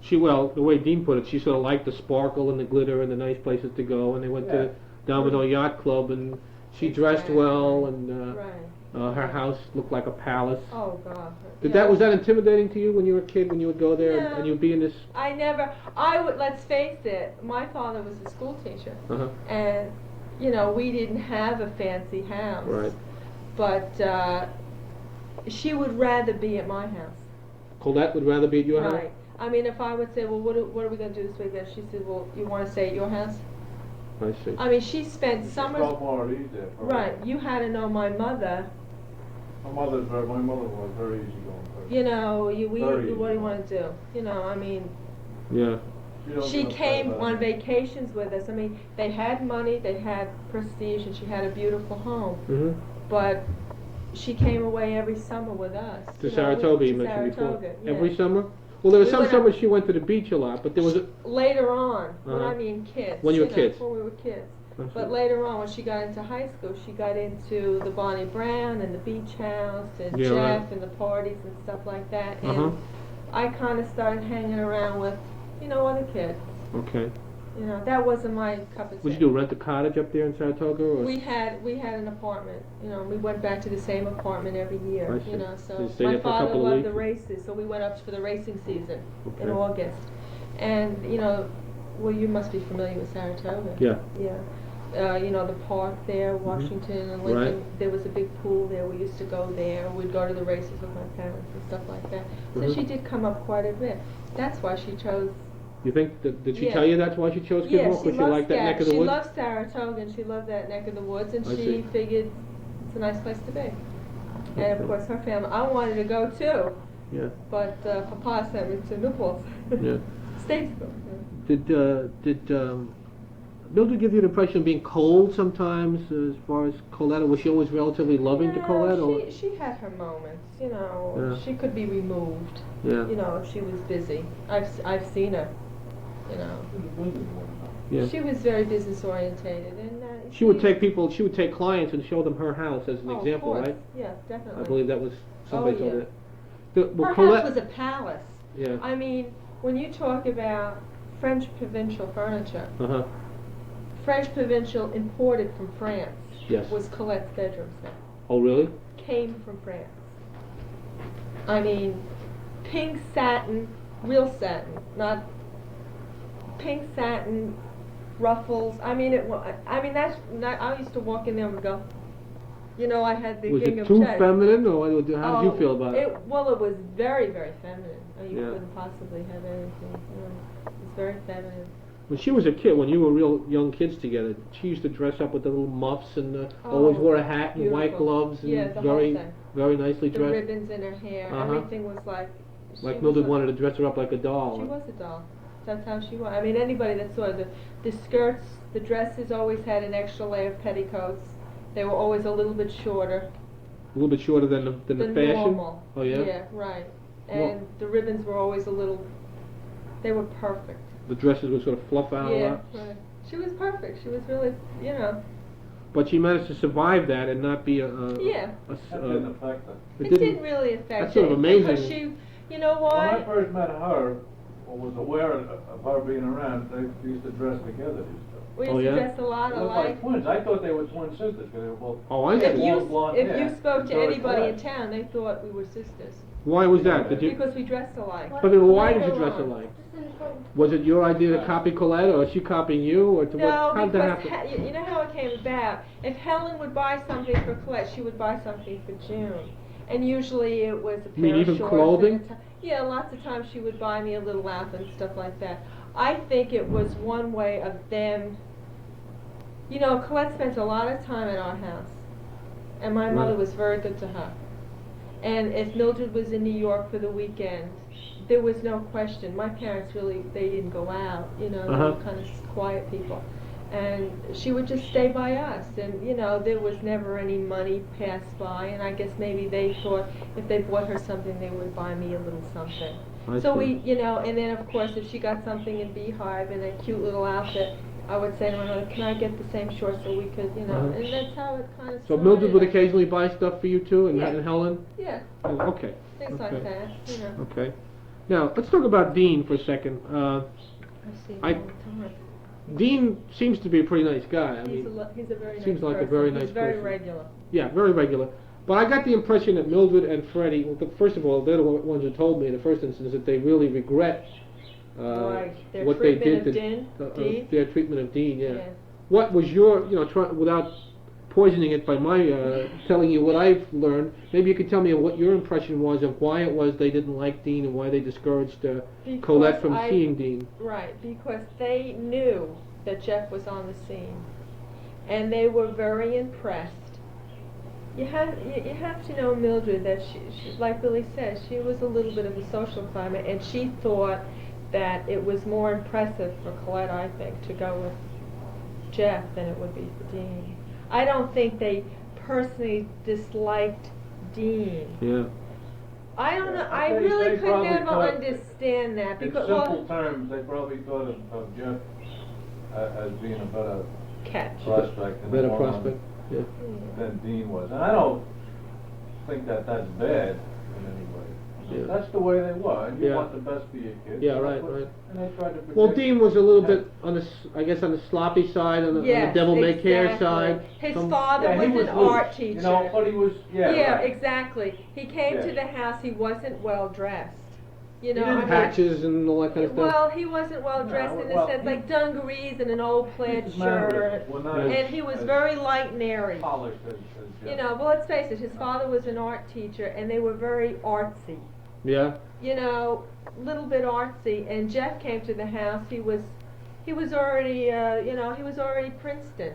climber. Well, the way Dean put it, she sort of liked the sparkle and the glitter and the nice places to go, and they went to Domino Yacht Club, and she dressed Exactly. well, and Right. her house looked like a palace. Oh God. Was that intimidating to you when you were a kid, when you would go there No. and you'd be in this? I would, let's face it, my father was a school teacher. Uh-huh. And, you know, we didn't have a fancy house. Right. But she would rather be at my house. Colette would rather be at your house? Right. I mean, if I would say, well, what are we going to do this weekend? She said, well, you want to stay at your house? I see. I mean, she spent She summers. felt more at ease there. probably. Right. You had to know my mother. My mother was very easygoing person. You know, Very what do you easy. want to do? You know, I mean, Yeah. don't she get upset came about on it. vacations with us. I mean, they had money, they had prestige, and she had a beautiful home. Mm-hmm. But she came away every summer with us. To you know, Saratoga, you to mentioned Saratoga, before. yeah. Every summer? Well, there was We some went summers up- she went to the beach a lot, but there was a... Later on, when Uh-huh. I mean kids. When you were know, kids. When we were kids. I see. But later on, when she got into high school, she got into the Bonnie Brown and the beach house and Yeah, Jeff right. and the parties and stuff like that. And Uh-huh. I kind of started hanging around with, other kids. Okay. That wasn't my cup of tea. What'd you do, rent a cottage up there in Saratoga? Or? We had an apartment. We went back to the same apartment every year. I see. So So you stayed my there for a father couple of loved the weeks? races, so we went up for the racing season in Okay. August. And well, you must be familiar with Saratoga. Yeah. Yeah. The park there, Washington and Lincoln. Right. There was a big pool there. We used to go there. We'd go to the races with my parents and stuff like that. So Mhm. she did come up quite a bit. That's why she chose. You think, did she Yeah. tell you that's why she chose Yeah, Skidmore? she Because she loves liked that neck of the She woods? loves Saratoga and she loved that neck of the woods, and I she see. figured it's a nice place to be. And Okay. of course, her family. I wanted to go too, Yeah. but Papa sent me to Newport Yeah. State School. Did Mildred give you an impression of being cold sometimes as far as Colette? Or was she always relatively loving to Colette? Or? She had her moments. Yeah. She could be removed. Yeah. If she was busy. I've seen her. Yeah. She was very business orientated, and She would take clients and show them her house as an Oh, of example, course. right? Yeah, definitely. I believe that was somebody Oh, told yeah. her that. Well, Her Colette, house was a palace. yeah. I mean, when you talk about French provincial furniture, Uh-huh. French provincial imported from France Yes. was Colette's bedroom set. Oh, really? Came from France. I mean, pink satin, real satin, not pink satin ruffles. I mean, that's not. I used to walk in there and go, I had the Was gingham it too check. feminine, or how did you feel about it? Well, it was very, very feminine. You Yeah. couldn't possibly have anything. It was very feminine. When she was a kid, when you were real young kids together, she used to dress up with the little muffs and always wore a hat and white beautiful. gloves and Yeah, the whole very, thing. very nicely The dressed. ribbons in her hair, Uh-huh. everything was like. Like she Mildred was wanted to dress her up like a doll. She was a doll. That's how she was. I mean, anybody that saw the skirts, the dresses always had an extra layer of petticoats. They were always a little bit shorter A little bit shorter than the than fashion. normal. Oh yeah. Yeah, right. And the ribbons were always a little. They were perfect. The dresses would sort of fluff out a Yeah, lot. right. She was perfect. She was really, But she managed to survive that and not be a. Yeah. That didn't affect her. It didn't really affect That's sort of it, amazing. because she, When I why? first met her, or was aware of her being around, they used to dress together and stuff. We Oh, used to yeah? dress a lot They looked like alike. twins. I thought they were twin sisters because they were both. Oh, I If see. you Long blonde if hair you spoke and to dark anybody in black. town, they thought we were sisters Why was that? Did you? because we dressed alike. But then why did you Later dress on. alike? Was it your idea to copy Colette, or is she copying you, or to No, what? How did that because happen? you know how it came about. If Helen would buy something for Colette, she would buy something for June, and usually it was a pair mean of even shorts clothing? and yeah, lots of times she would buy me a little outfit and stuff like that. I think it was one way of them. Colette spent a lot of time at our house, and my mother Right. was very good to her. And if Mildred was in New York for the weekend, there was no question. My parents they didn't go out, they Uh-huh. were kind of quiet people. And she would just stay by us, and there was never any money passed by, and I guess maybe they thought if they bought her something, they would buy me a little something. I So see. and then of course if she got something in Beehive and a cute little outfit, I would say to my mother, can I get the same shorts so we could, Uh-huh. and that's how it kind of So started. Mildred would occasionally buy stuff for you too, and, Yeah. and Helen. Yeah, Oh, okay. things Okay. like that, Okay. Now let's talk about Dean for a second. I see him I- all the time. Dean seems to be a pretty nice guy. I He's mean, he's a very nice seems like a person. very He's nice very person. regular. yeah, very regular. But I got the impression that Mildred and Freddie, well, first of all, they're the ones who told me in the first instance that they really regret Right, their what they did treatment of Dean? their treatment of Dean. Yeah. Yeah. What was your, without poisoning it by my telling you what I've learned, maybe you could tell me what your impression was of why it was they didn't like Dean and why they discouraged Colette from Because seeing Dean. Right, because they knew that Jeff was on the scene, and they were very impressed. You have to know Mildred, that she, like Billy says, she was a little bit of a social climber, and she thought that it was more impressive for Colette, I think, to go with Jeff than it would be for Dean. I don't think they personally disliked Dean. Yeah. I don't know. Yeah, I they really could probably never thought- understand that In because simple terms, they probably thought of Jeff as being a better catch. prospect Better than prospect. Yeah. than Dean was. And I don't think that that's bad in any way. Yeah. That's the way they were. And you Yeah. want the best for your kids. Yeah, and right, that's what- right. And they tried to protect. Well, Dean was a little bit on the, I guess, on the sloppy side, on the Yes, devil may care exactly. side. His Some- father Yeah, he was was an loose, art teacher. You know, but he was, Yeah, right. exactly. He came to Yeah. the house. He wasn't well dressed. You know, didn't I mean, patches and all that kind of stuff. well, he wasn't well dressed in the well, sense he- like dungarees and an old plaid His shirt, mannerisms were not and he was as very light and airy. polished as You Jeff. know, but let's face it, his father was an art teacher, and they were very artsy. Yeah. You know, little bit artsy. And Jeff came to the house. He was already, you know, he was already Princeton.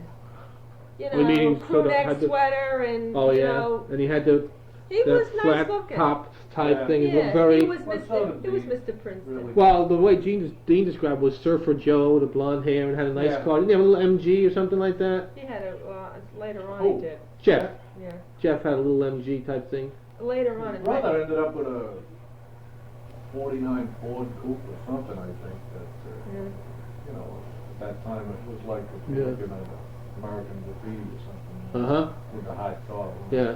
You We mean know, sort crew of neck had the- sweater and Oh you yeah. know, And he had the he was nice flat looking. top type Yeah. thing. It Yeah, looked very. he was Well, Mr. so did He was Dean, Mr. Princeton. really. Well, the way Dean described was Surfer Joe, the blonde hair, and had a nice Yeah. car. Didn't he have a little MG or something like that? He had a later on Who? he did. Jeff. Yeah, Jeff had a little MG type thing. later on His in brother life. ended up with a 49 Ford Coupe or something, I think, that, Yeah. you know, at that time it was like if Yeah. you're looking at American Graffiti or something. Uh-huh. With the hot car. Yeah.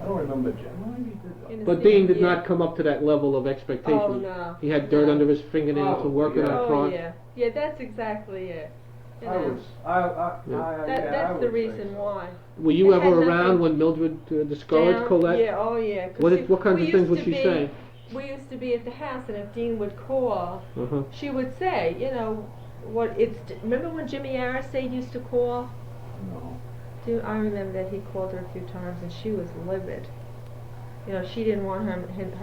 I don't remember Jim. Maybe he did In that. the But Dean did yeah. not come up to that level of expectation. Oh no. He had dirt No. under his fingernails Oh, from working yeah. out Oh front. yeah, yeah. That's exactly it. You know, I was, I, Yeah. that's the would say reason so. why. Were you It had ever nothing- around when Mildred discouraged Down- Colette? Yeah, oh yeah. 'Cause What kinds we of things used would to she be- say? We used to be at the house, and if Dean would call, Uh-huh. she would say, you know, what it's. Remember when Jimmy Aristide used to call? No. I remember that he called her a few times, and she was livid. You know, she didn't want her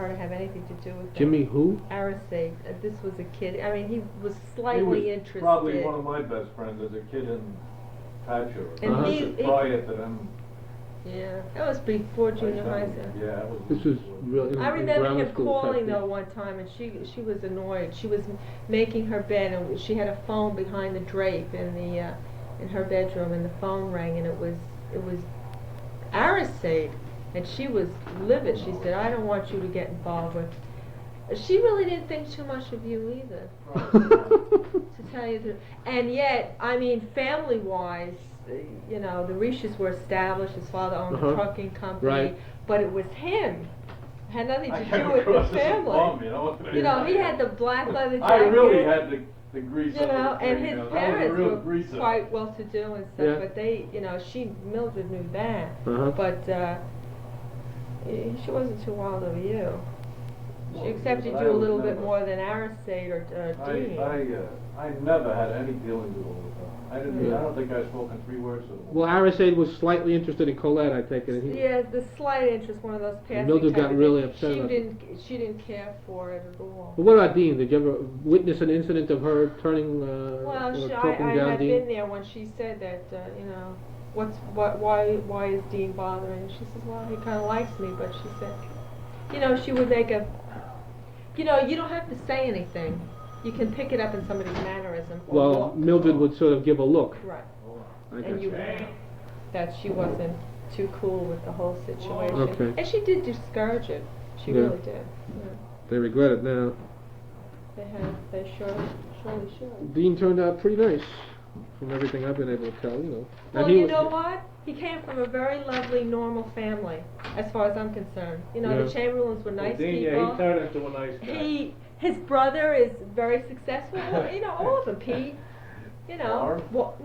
to have anything to do with it. Jimmy who? Aristide. This was a kid. I mean, he was He slightly was interested. probably one of my best friends as a kid in Patchogue. And Uh-huh. he- Prior to them. Yeah, that was before junior high school. Yeah, it was. This was really. I remember grammar him school type calling thing. though one time, and she was annoyed. She was making her bed, and she had a phone behind the drape in her bedroom, and the phone rang, and it was Aristide, and she was livid. She said, "I don't want you to get involved with." She really didn't think too much of you either, to tell you the. And yet, I mean, family-wise, you know, the Riches were established. His father owned Uh-huh. a trucking company, Right. but it was him. It had nothing I to came do with the across as a family. bum, you know. You know, he had the black leather jacket. I really had the grease. You know, and his parents real were greaser. quite well-to-do and stuff, Yeah. but they, you know, Mildred knew that, Uh-huh. but she wasn't too wild over you. She Well, accepted but you I a was little bit never- more than Aristide or Dean. I never had any dealings with her. I didn't. Yeah. I don't think I've spoken 3 words to her. Well, Aristide was slightly interested in Colette, I take it. And he, Yeah, the slight interest, one of those passing Mildred type got of really things. upset about it. She didn't care for it at all. Well, what about Dean? Did you ever witness an incident of her turning Well, or I talking down had Dean? been there when she said that, you know, why is Dean bothering? She says, well, he kind of likes me, but she said, you know, she would make you know, you don't have to say anything. You can pick it up in somebody's mannerism. Or Well, look. Mildred would sort of give a look. Right. I And got you you. that she wasn't too cool with the whole situation. Okay. And she did discourage it. She Yeah. really did. Yeah. They regret it now. They surely should. Dean turned out pretty nice, from everything I've been able to tell, you know. Well, And he you was- know what? He came from a very lovely, normal family, as far as I'm concerned. You know, Yeah. the Chamberlains were nice Dean, people. yeah, he turned into a nice guy. His brother is very successful. Well, you know, all of them. Pete, you know, Warren?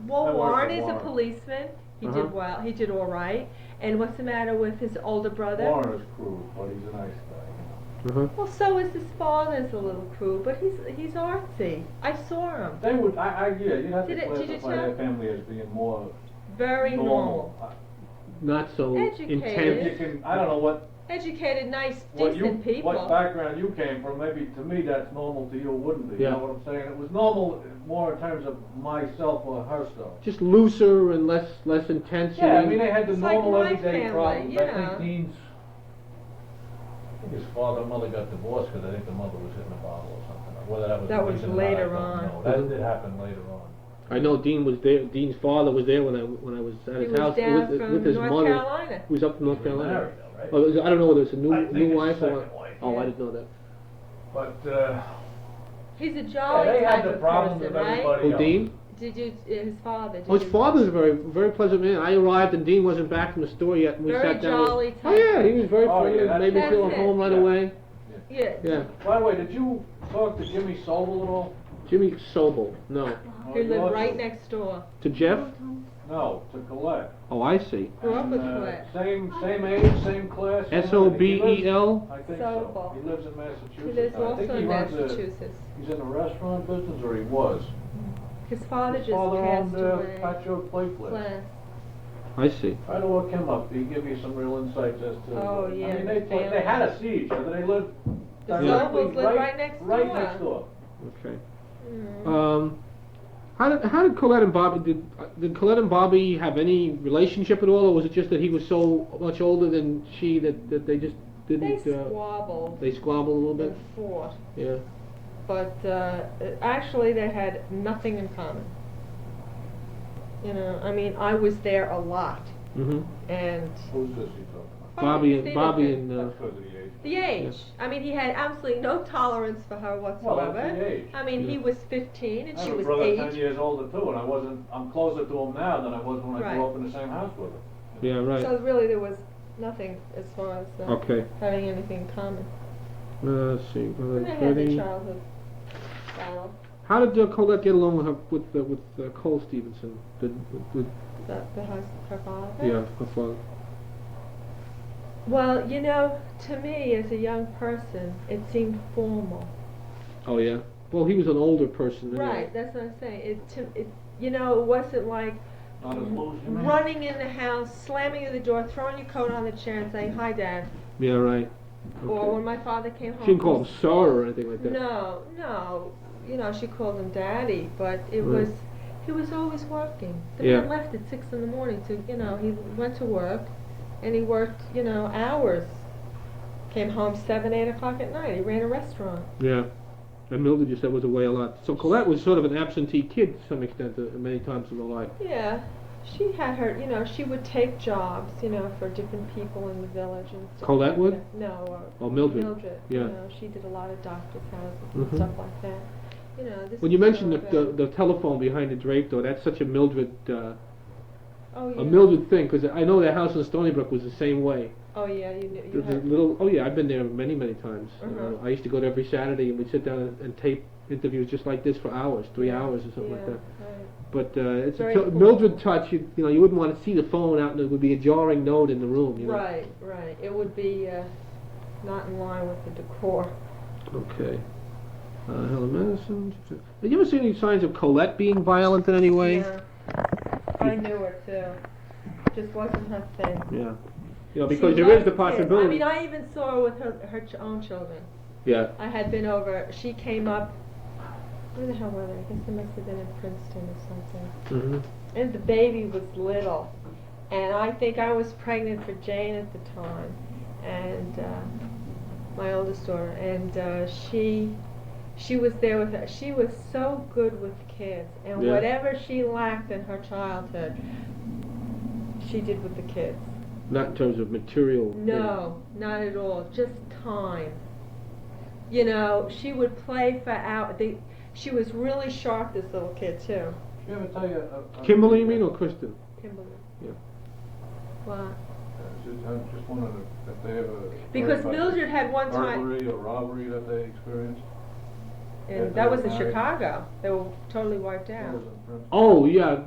Warren with is a Warren. policeman. He Uh-huh. did well. He did all right. And what's the matter with his older brother? Warren is crude, but he's a nice guy. Uh-huh. Well, so is his father's a little crude, but he's artsy. I saw him. They would, yeah, you'd have to Did you classify tell? their family as being more Very normal. Not so Educated. intense. You can, I don't know what Educated, nice, what decent people. what background you came from. Maybe to me that's normal, to you it wouldn't be. Yeah. You know what I'm saying? It was normal more in terms of myself or herself. Just looser and less intensity. Yeah, I mean they had the It's like normal my everyday family, problems. you I know. think Dean's. I think his father and mother got divorced because I think the mother was hitting a bottle or something. Whether that was That the was reason or not, later I don't on. know. That did happen later on. I know Dean was there. Dean's father was there when I was at He his was house down with from his North mother. Carolina. He was up in North He was Carolina. married, though, Oh, I don't know whether it's a I new think it's wife or. second wife. Oh, I didn't know that. But, He's a yeah, jolly they had type the of problems person, with right? everybody Oh, else. Dean? Did you, his father? Did Oh, his you- father's a very pleasant man. I arrived and Dean wasn't back from the store yet, and we Very sat down. jolly Oh type. yeah, he was very Oh, friendly. yeah, that's- made me feel at That's it. home right Yeah. away. Yeah. Yeah. By the way, did you talk to Jimmy Sobel at all? Jimmy Sobel, no. He you lived ought right to. next door. To Jeff? No, to Colette. Oh, I see. Grew up with And, Colette. Same age, same class. S-O-B-E-L? I think Sobel. so. He lives in Massachusetts. He lives I also think he in runs Massachusetts. He's in the restaurant business, or he was. His father His just father passed owned away. Patchogue High. Class. I see. Try to look him up. He'll give you some real insights as to. Oh, yeah, I mean, the family. they had a siege. They lived. The directly Sobels lived right next door. Right next door. Okay. Mm. How did Colette and Bobby did Colette and Bobby have any relationship at all, or was it just that he was so much older than she that they just They didn't? squabbled They squabbled a little bit. and fought, Yeah. but actually they had nothing in common. You know, I mean, I was there a lot, Mm-hmm. and Who's this you talking about? Bobby Steve and That's because of the age. the age. I mean, he had absolutely no tolerance for her Well, whatsoever. that's the age. I mean, he Yeah. was 15 and I she have a was brother 8. 10 years older too, and I'm closer to him now than I was when I grew Right. up in the same house with him. Yeah, right. So really, there was nothing as far as Okay. having anything in common. Let's see. And they had the childhood battle. How did Colette get along with Cole Stevenson? With Her father? yeah, her father. Well, you know, to me, as a young person, it seemed formal. Oh yeah. Well, he was an older person. Anyway. Right, that's what I'm saying. You know, it wasn't like Not as loose, you mean? running in the house, slamming the door, throwing your coat on the chair and saying, "Hi, Dad." Yeah, right. Or Okay. when my father came home. She didn't call him sir or anything like that. No. You know, she called him Daddy, but it Right. was, he was always working. The Yeah. man left at 6 in the morning to, you know, he went to work, and he worked, you know, hours. Came home 7, 8 o'clock at night. He ran a restaurant. Yeah. And Mildred just said was away a lot. So Colette was sort of an absentee kid to some extent, many times in her life. Yeah, she had her, you know, she would take jobs, you know, for different people in the village and stuff. Colette like would? that. No, Oh, Mildred. You Yeah. know, she did a lot of doctor's houses and Mhm. stuff like that. You know, this When you is mentioned sort of the telephone behind the drape door, that's such a Mildred oh, yeah. a Mildred thing, because I know that house in Stony Brook was the same way. Oh yeah, you There's a had. little. Oh yeah, I've been there many times. Uh-huh. I used to go there every Saturday, and we'd sit down and tape interviews just like this for hours, 3 hours or something like that. Right. But it's Very a cool. Mildred touch. You know, you wouldn't want to see the phone out, and it would be a jarring note in the room. You know? Right. It would be not in line with the decor. Okay. Helen Madison. Did you ever see any signs of Colette being violent in any way? Yeah. I knew her too. Just wasn't her thing. Yeah. You know, because She there is loved the kids. possibility. I mean, I even saw her with her own children. Yeah. I had been over. She came up. Where the hell were they? I guess they must have been in Princeton or something. Mm-hmm. And the baby was little, and I think I was pregnant for Jane at the time, and my oldest daughter, and she was there with her. She was so good with kids, and Yeah. whatever she lacked in her childhood, she did with the kids. Not in terms of material. No, not at all. Just time. You know, she would play for hours. She was really sharp, this little kid too. Did she ever tell you? Kimberly, you mean, or Kristen? Kimberly. Yeah. What? I just wondered if they ever. Because heard about Mildred had one time, burglary or robbery that they experienced. and that was in Chicago. They were totally wiped out. Oh yeah.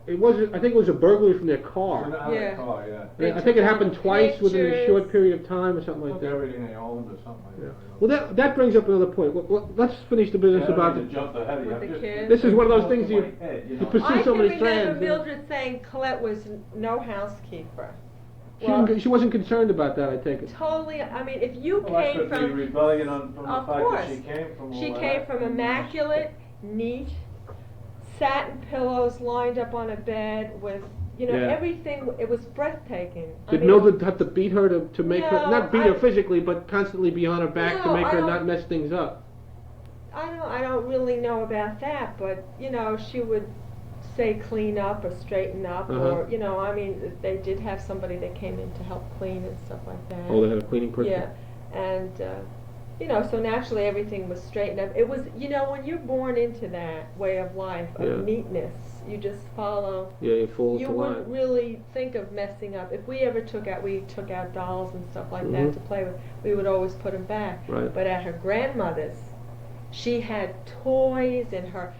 It wasn't. I think it was a burglary from their car. Yeah. Car, yeah. They I think it took happened all the twice within a pictures. short period of time, or something like Took that. everything they owned or something like Yeah. that. Well, that brings up another point. Let's finish the business Yeah, I about don't mean to jump ahead of you. With I'm the just- kids. This is one of those off things my you- head, you know. pursue I so can many remember strands. Mildred saying Colette was no housekeeper. She wasn't concerned about that, I take it. Totally. I mean, if you Well, that came could be from, rebellion from the of fact course, that she came from all she that. came from immaculate, neat, satin pillows lined up on a bed with, you know, Yeah. everything. It was breathtaking. I Did mean, Mildred have to beat her to make her, No, not beat her I- physically, but constantly be on her back to No, make I her don't- not mess things up? I don't really know about that, but you know, she would say clean up or straighten up, or you know, I mean, they did have somebody that came in to help clean and stuff like that. Oh, they had a cleaning person? Yeah, and you know, so naturally everything was straightened up. It was, you know, when you're born into that way of life, of neatness, you just follow. Yeah, you fall You into line. wouldn't really think of messing up. If we ever took out dolls and stuff like that to play with, we would always put them back. Right. But at her grandmother's, she had toys in her.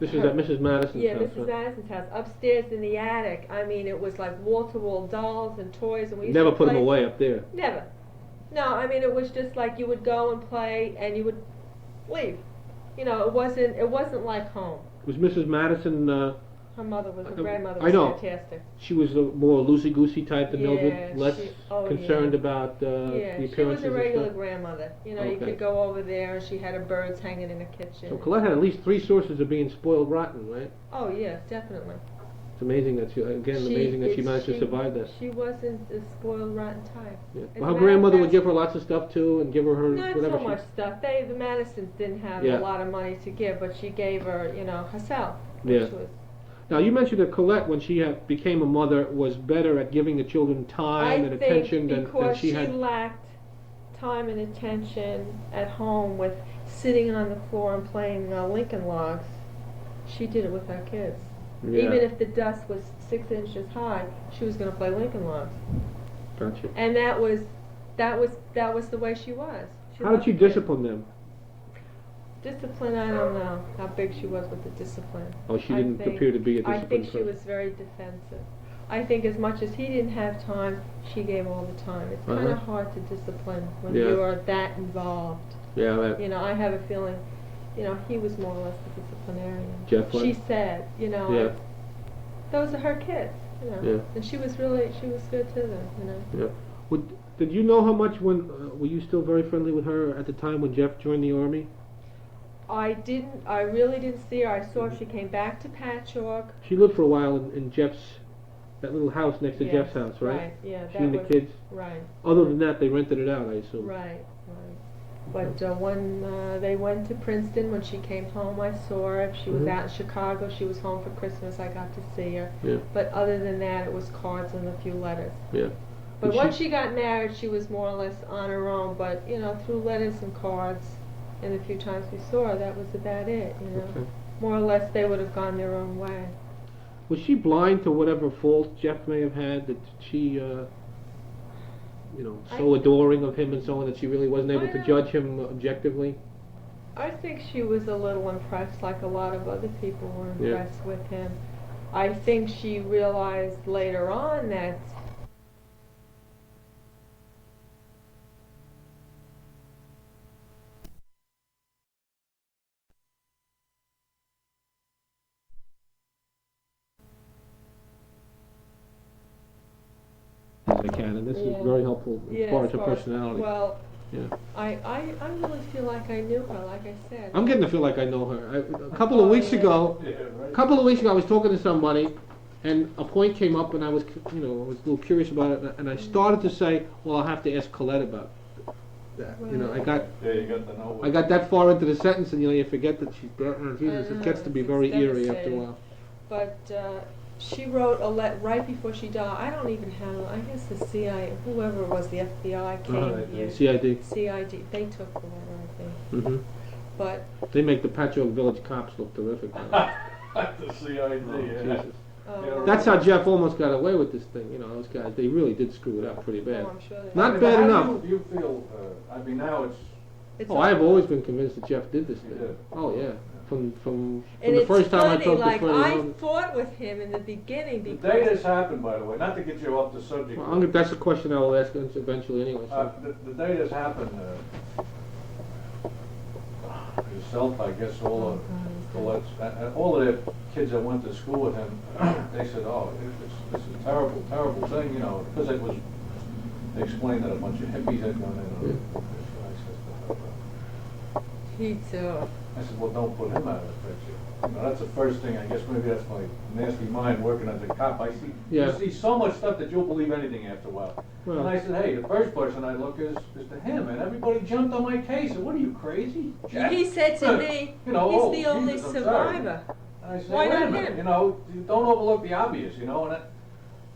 This is at Mrs. Madison's Yeah, house, Mrs. Madison's house, upstairs in the attic. I mean, it was like wall-to-wall dolls and toys, and we used Never to put them play. away up there. Never. No, I mean, it was just like you would go and play, and you would leave. You know, it wasn't like home. Was Mrs. Madison, Her mother was, her grandmother I was know. fantastic. she was a more loosey-goosey type than Yeah, Mildred? Less concerned about the Yeah, appearances she was a and regular stuff? grandmother. You know, you Okay. could go over there, and she had her birds hanging in the kitchen. So Colette had at least 3 sources of being spoiled rotten, right? Oh, yeah, definitely. It's amazing that she managed to survive that. She wasn't a spoiled, rotten type. Yeah. As Well, a her matter grandmother of would fact, give her lots of stuff too, and give her not whatever so much stuff. The Madisons didn't have Yeah. a lot of money to give, but she gave her, you know, herself. Yeah. Which was, Now, you mentioned that Colette, when she became a mother, was better at giving the children time and attention than because she had. lacked time and attention at home with sitting on the floor and playing Lincoln Logs. She did it with her kids. Yeah. Even if the dust was 6 inches high, she was going to play Lincoln Logs. Gotcha. And that was the way she was. She How did loved she the kids. discipline them? Discipline, I don't know how big she was with the discipline. Oh, she I didn't think- appear to be a I disciplined think she person. was very defensive. I think as much as he didn't have time, she gave all the time. It's kind of hard to discipline when Yeah. you are that involved. Yeah, that, You know, I have a feeling, you know, he was more or less the disciplinarian. Jeff was? She said, you know, Yeah. those are her kids, you know. Yeah. And she was good to them, you know. yeah. Did you know how much when, were you still very friendly with her at the time when Jeff joined the Army? I really didn't see her. I saw her. She came back to Patchogue. She lived for a while in Jeff's, that little house next to Yes, Jeff's house, right? Right, yeah. She and the kids? Right. Other than that, they rented it out, I assume. Right. But when they went to Princeton, when she came home, I saw her. If she was out in Chicago, she was home for Christmas, I got to see her. Yeah. But other than that, it was cards and a few letters. Yeah. But And once she got married, she was more or less on her own. But, you know, through letters and cards, and the few times we saw her, that was about it, you know. Okay. More or less, they would have gone their own way. Was she blind to whatever faults Jeff may have had, that she, so adoring of him and so on, that she really wasn't able I to don't- judge him objectively? I think she was a little impressed, like a lot of other people were impressed with him. I think she realized later on that As I can, and this is very helpful as far as her personality. Well, Yeah. I really feel like I knew her, like I said. I'm getting to feel like I know her. A couple of weeks ago, I was talking to somebody, and a point came up, and I was, I was a little curious about it, and I started to say, well, I'll have to ask Colette about that. I got I got that far into the sentence, and you forget that she's dead. Jesus, it gets to be very eerie after a while. But she wrote a letter right before she died. I don't even have, I guess the CIA, whoever it was, the FBI came here. CID. CID, they took the letter, I think. Mm-hmm. But They make the Patchogue Village cops look terrific. The CID, Jesus. oh, That's how Jeff almost got away with this thing. Those guys, they really did screw it up pretty bad. oh, I'm sure they Not did. bad How enough. do you feel, now It's Oh, all- I've always been convinced that Jeff did this You thing. did? Oh yeah, from And the it's first time I funny, talked like to Freddie. I fought with him in the beginning the because day this happened, by the way, not to get you off the subject. That's a question I will ask eventually anyway. So. The day this happened, yourself, I guess, all of Colette's, and all of the kids that went to school with him, they said, "Oh, this is a terrible, terrible thing," because it was. They explained that a bunch of hippies had gone in. he too. I said, "Well, don't put him out of the picture." That's the first thing. I guess maybe that's my nasty mind working as a cop. I see, Yeah. you see so much stuff that you'll believe anything after a while. Well. And I said, "Hey, the first person I look is to him," and everybody jumped on my case. And what are you crazy? Jeff? He said to me, You know, he's the only Jesus, I'm sorry. survivor. And I said, Why wait not a minute, him? you know, you don't overlook the obvious, you know,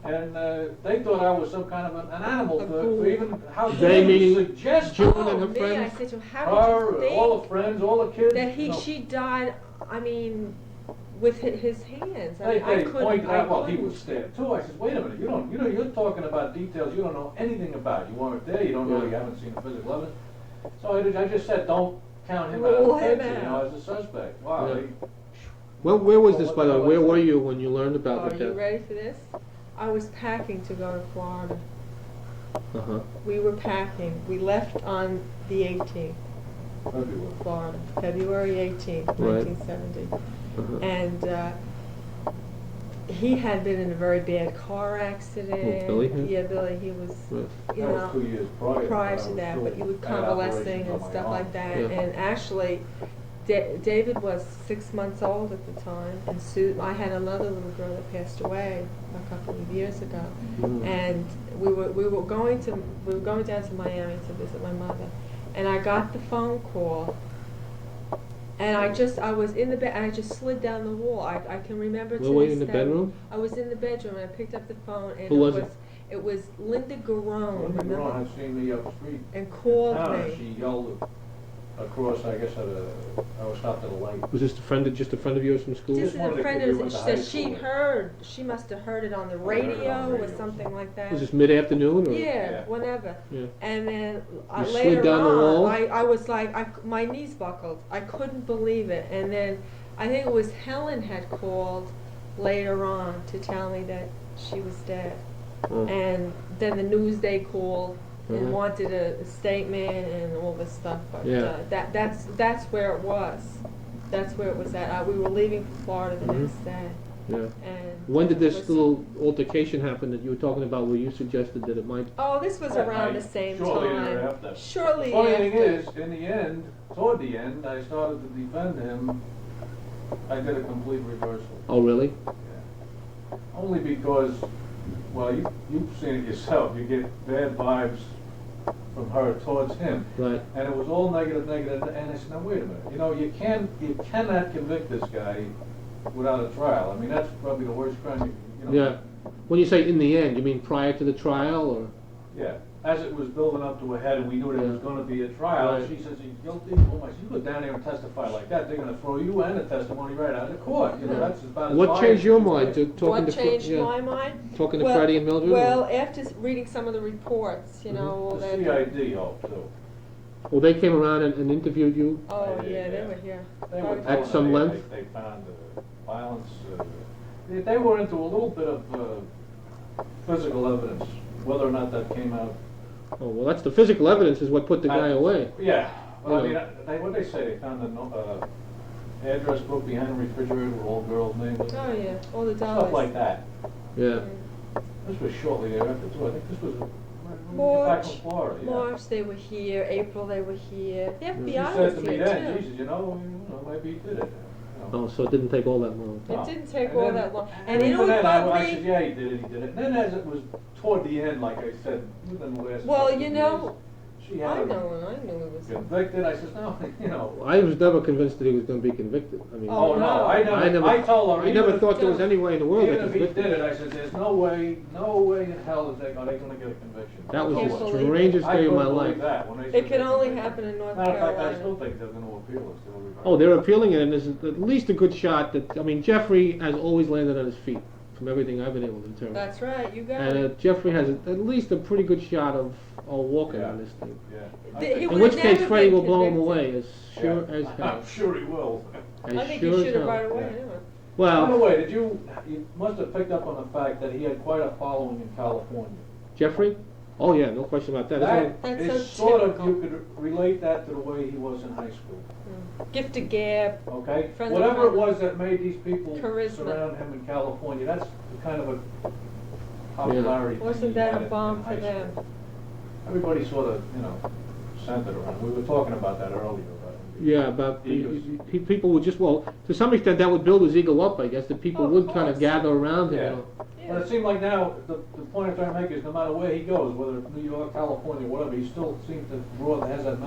and they thought I was some kind of an animal for even how They they meaning suggest June Oh, and her me, friends? I said to him, how her, did you think all the friends, all the kids. that you know. she died, I mean, with his hands? They I couldn't. pointed out, well, he couldn't. was stabbed too. I said, wait a minute, you're talking about details you don't know anything about. You weren't there, you don't know, you haven't seen the physical evidence. So I just said, don't count him out of the Rule him picture, you know, out. as a suspect. Wow. Yeah. They, Well, where was this, What by the the way? hell Where is were that? you when you learned about Are the you death? ready for this? I was packing to go to Florida. Uh-huh. We were packing. We left on the 18th, February. Florida, February 18th, Right. 1970. Uh-huh. And he had been in a very bad car accident. Oh, Billy had? Yeah, Billy. He was, Right. you That was know, 2 years prior. prior but I to was that, still but he was at convalescing operations and on my stuff arm. like that. Yeah. And actually, David was 6 months old at the time, and I had another little girl that passed away a couple of years ago. Mm. And we were going down to Miami to visit my mother, and I got the phone call. And I was in the bed, and I just slid down the wall. I can remember to Where were you, this in the day. bedroom? I was in the bedroom, and I picked up the phone, and Who was it? It was Linda Garone, Linda remember? Garone had seen me up the street. And called Town, me. and she yelled across, I guess, I was stopped at a light. Was this just a friend of yours from school? Just one of a the friend kids of we hers, went and to she high said school she must have heard it on the heard it on the radio or radio. something like that. Was this mid-afternoon? Or? Yeah, Yeah. whenever. Yeah. And then You later slid down the on, wall? I was like, my knees buckled. I couldn't believe it. And then I think it was Helen had called later on to tell me that she was dead. Oh. And then the Newsday called and Mhm. wanted a statement and all this stuff. But Yeah. that's where it was. That's where it was at. We were leaving for Florida the Mhm. next day. Yeah. And When did it this was- little altercation happen that you were talking about where you suggested that it might... Oh, this was That around night, the same shortly time. thereafter. Shortly Funny after. thing is, in the end, toward the end, I started to defend him. I did a complete reversal. Oh, really? Yeah. Only because, well, you've seen it yourself. You get bad vibes from her towards him. Right. And it was all negative, negative, and I said, now wait a minute, you know, you cannot convict this guy without a trial. I mean, that's probably the worst crime you know. Yeah. When you say in the end, you mean prior to the trial, or...? Yeah, as it was building up to a head and we knew there was gonna be a trial, Right. she says, he's guilty. Oh my, you go down there and testify like that, they're gonna throw you and the testimony right out of the court. You know, that's about as What biased changed your as you mind to get. talking What to... changed yeah. my mind? Talking to Well- Freddie and Mildred? Well, after reading some of the reports, you know, all The that. CID helped too. Well, they came around and interviewed you? Oh, They did, yeah, they yeah. were here. They were At telling some me length? They found violence, they were into a little bit of physical evidence, whether or not that came out. Oh, well, that's the physical evidence is what put the guy away. Yeah, well, I Yeah. mean, what they say, they found an address book behind the refrigerator with all girls' names. Oh, yeah, all the dollars. Stuff like that. Yeah. This was shortly thereafter too. I think this was back March, from Florida. Yeah. March, they were here. April, they were here. The She FBI said was to me here, then, too. she said, you know, maybe he did it. You know. Oh, so it didn't take all that long. It No. didn't take And all then- that long. And And you know even what then, bugged I me? said, yeah, he did it. And then as it was toward the end, like I said, within the last Well, couple you of know, years, she I had know, him and I knew it was. convicted. I said, no, you know. I was never convinced that he was going to be convicted. I mean, Oh, Oh, no, no. I told her. I never even thought there was Yeah. any way in the world Even that if he he was did convicted. it, I said, there's no way in hell are they gonna get a conviction. That was Can't the believe it. strangest I day of my couldn't believe life. that when they said It can they only convicted. happen in North Matter of fact, I Carolina. still think they're gonna appeal it. Oh, they're appealing it, and there's at least a good shot that, I mean, Jeffrey has always landed on his feet, from everything I've been able to determine. That's right, you got And it. Jeffrey has at least a pretty good shot of walking Yeah. on this thing. Yeah. I He think- In would've which case, never Freddie been will blow him convicted. away, as sure Yeah. as hell. I'm sure he will. As I think sure you as should have hell. right away, Yeah. anyway. By the Well, way, you must have picked up on the fact that he had quite a following in California. Jeffrey? Oh, yeah, no question about that. That's That That's is so sort of, typical. you could relate that to the way he was in high school. Gift of gab. Okay? Friends of Whatever it mine. was that made these people Charisma. surround him in California, that's the kind of a popularity. thing Wasn't he that had a in bomb high for them? school. Everybody sort of, centered around. We were talking about that earlier. Yeah, but Egos. people would just, well, to some extent that would build his ego up, I guess, that people Oh, of would kind of course. gather around him. Yeah. You know. But it seemed like now, the point I'm trying to make is no matter where he goes, whether it's New York, California, whatever, he still seems to has that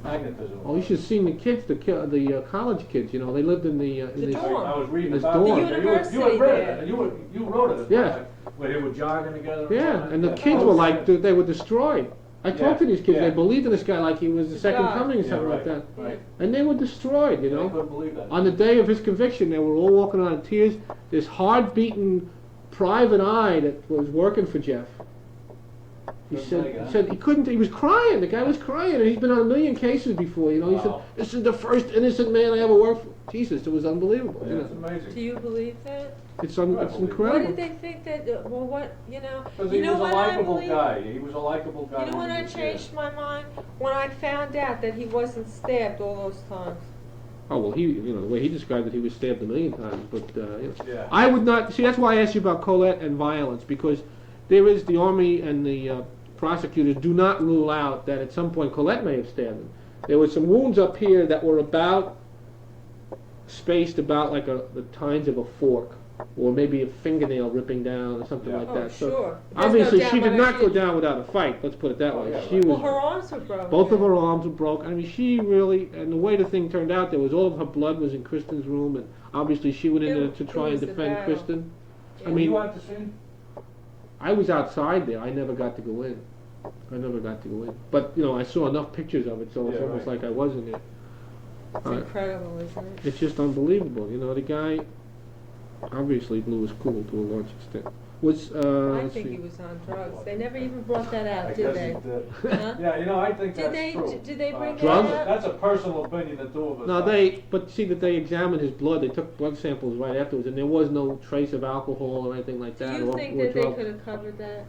magnetism. Oh, you should have seen the kids, the college kids. You know, they lived in the The dorm. I was reading This about dorm. it. The You had university read there. it. You wrote it. Yeah. Where they were jogging together. Yeah, and the that. kids were like, they were destroyed. I Yeah, talked to these kids, yeah. they believed in this guy like he was the second God. coming or Yeah, something like right, that. right. And they were destroyed, you I know. couldn't believe that. On the day of his conviction, they were all walking around in tears. This hard-beaten private eye that was working for Jeff. He Couldn't take it, huh? said he couldn't, he was crying, the guy was crying, and he's been on a million cases before, you know. He said, Wow. this is the first innocent man I ever worked for. Jesus, it was unbelievable, Yeah, you it's know. amazing. Do you believe that? It's I believe it. incredible. What did they think that? Well, what you know? Because You he know was a what I likable believe? guy. He was a likable guy. You know when I changed my mind? When I found out that he wasn't stabbed all those times. Oh, well, the way he described it, he was stabbed a million times, but, you know. Yeah. I would not, see, that's why I asked you about Colette and violence, because there is, the Army and the prosecutors do not rule out that at some point Colette may have stabbed him. There were some wounds up here that were spaced about like the tines of a fork, or maybe a fingernail ripping down or something Yeah. like Oh, that. So sure. There's obviously no doubt she did about not it. go down without a fight, let's put it that Oh, way. yeah, She right. was, Well, her arms were broken. both of her arms were broken. I mean, she really, and the way the thing turned out, there was all of her blood was in Kristen's room, and obviously she went in there to It try and was a defend battle. Kristen. Yeah. I Were mean, you at the scene? I was outside there. I never got to go in. But, you know, I saw enough pictures of it, so it's Yeah, almost right. like I wasn't there. It's Uh, incredible, isn't it? It's just unbelievable. You know, the guy obviously blew his cool to a large extent. Was, I let's think see. he was on drugs. They never even brought that I out, did guess they? he did. Huh? Yeah, you know, I think Did that's they- true. did they bring that Drugs? out? That's a personal opinion, the two of us. No, have. but see that they examined his blood. They took blood samples right afterwards, and there was no trace of alcohol or anything like Do that. you or, think or that they drugs. could have covered that?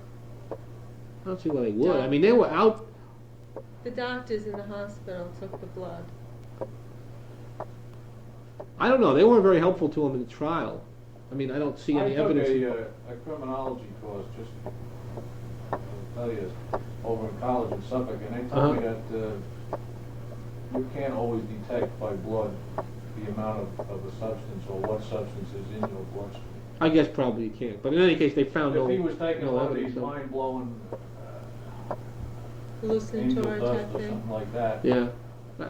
I don't see why they would. I mean, they were out. The doctors in the hospital took the blood. I don't know. They weren't very helpful to him in the trial. I mean, I don't see any evidence. I took a criminology course, just I'll tell you, over in college in Suffolk, and they told me that you can't always detect by blood the amount of a substance or what substance is in your bloodstream. I guess probably you can't. But in any case, they found If no, he was taking no one of evidence these of- mind-blowing angel Hallucinatory dust type or thing. something like that. Yeah.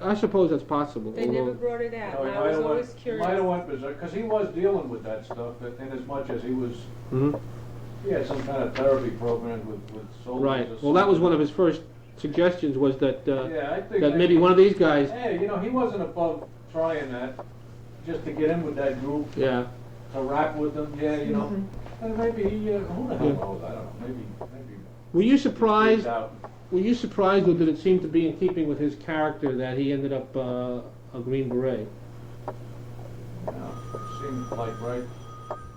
I suppose that's possible. They although- never brought it You out, know, and he I might was have always went, curious. might have went berserk, because he was dealing with that stuff, in as much as he was, Mhm. he had some kind of therapy program with soldiers. Right. or Well, that was something. one of his first suggestions was that Yeah, I think that maybe one of these guys. Hey, you know, he wasn't above trying that, just to get in with that group, Yeah. to rap with them, yeah, you know. And maybe he, who the hell Yeah. knows, I don't know, maybe. Were you he surprised? freaked out. Were you surprised, or did it seem to be in keeping with his character that he ended up a Green Beret? No, it seemed like right.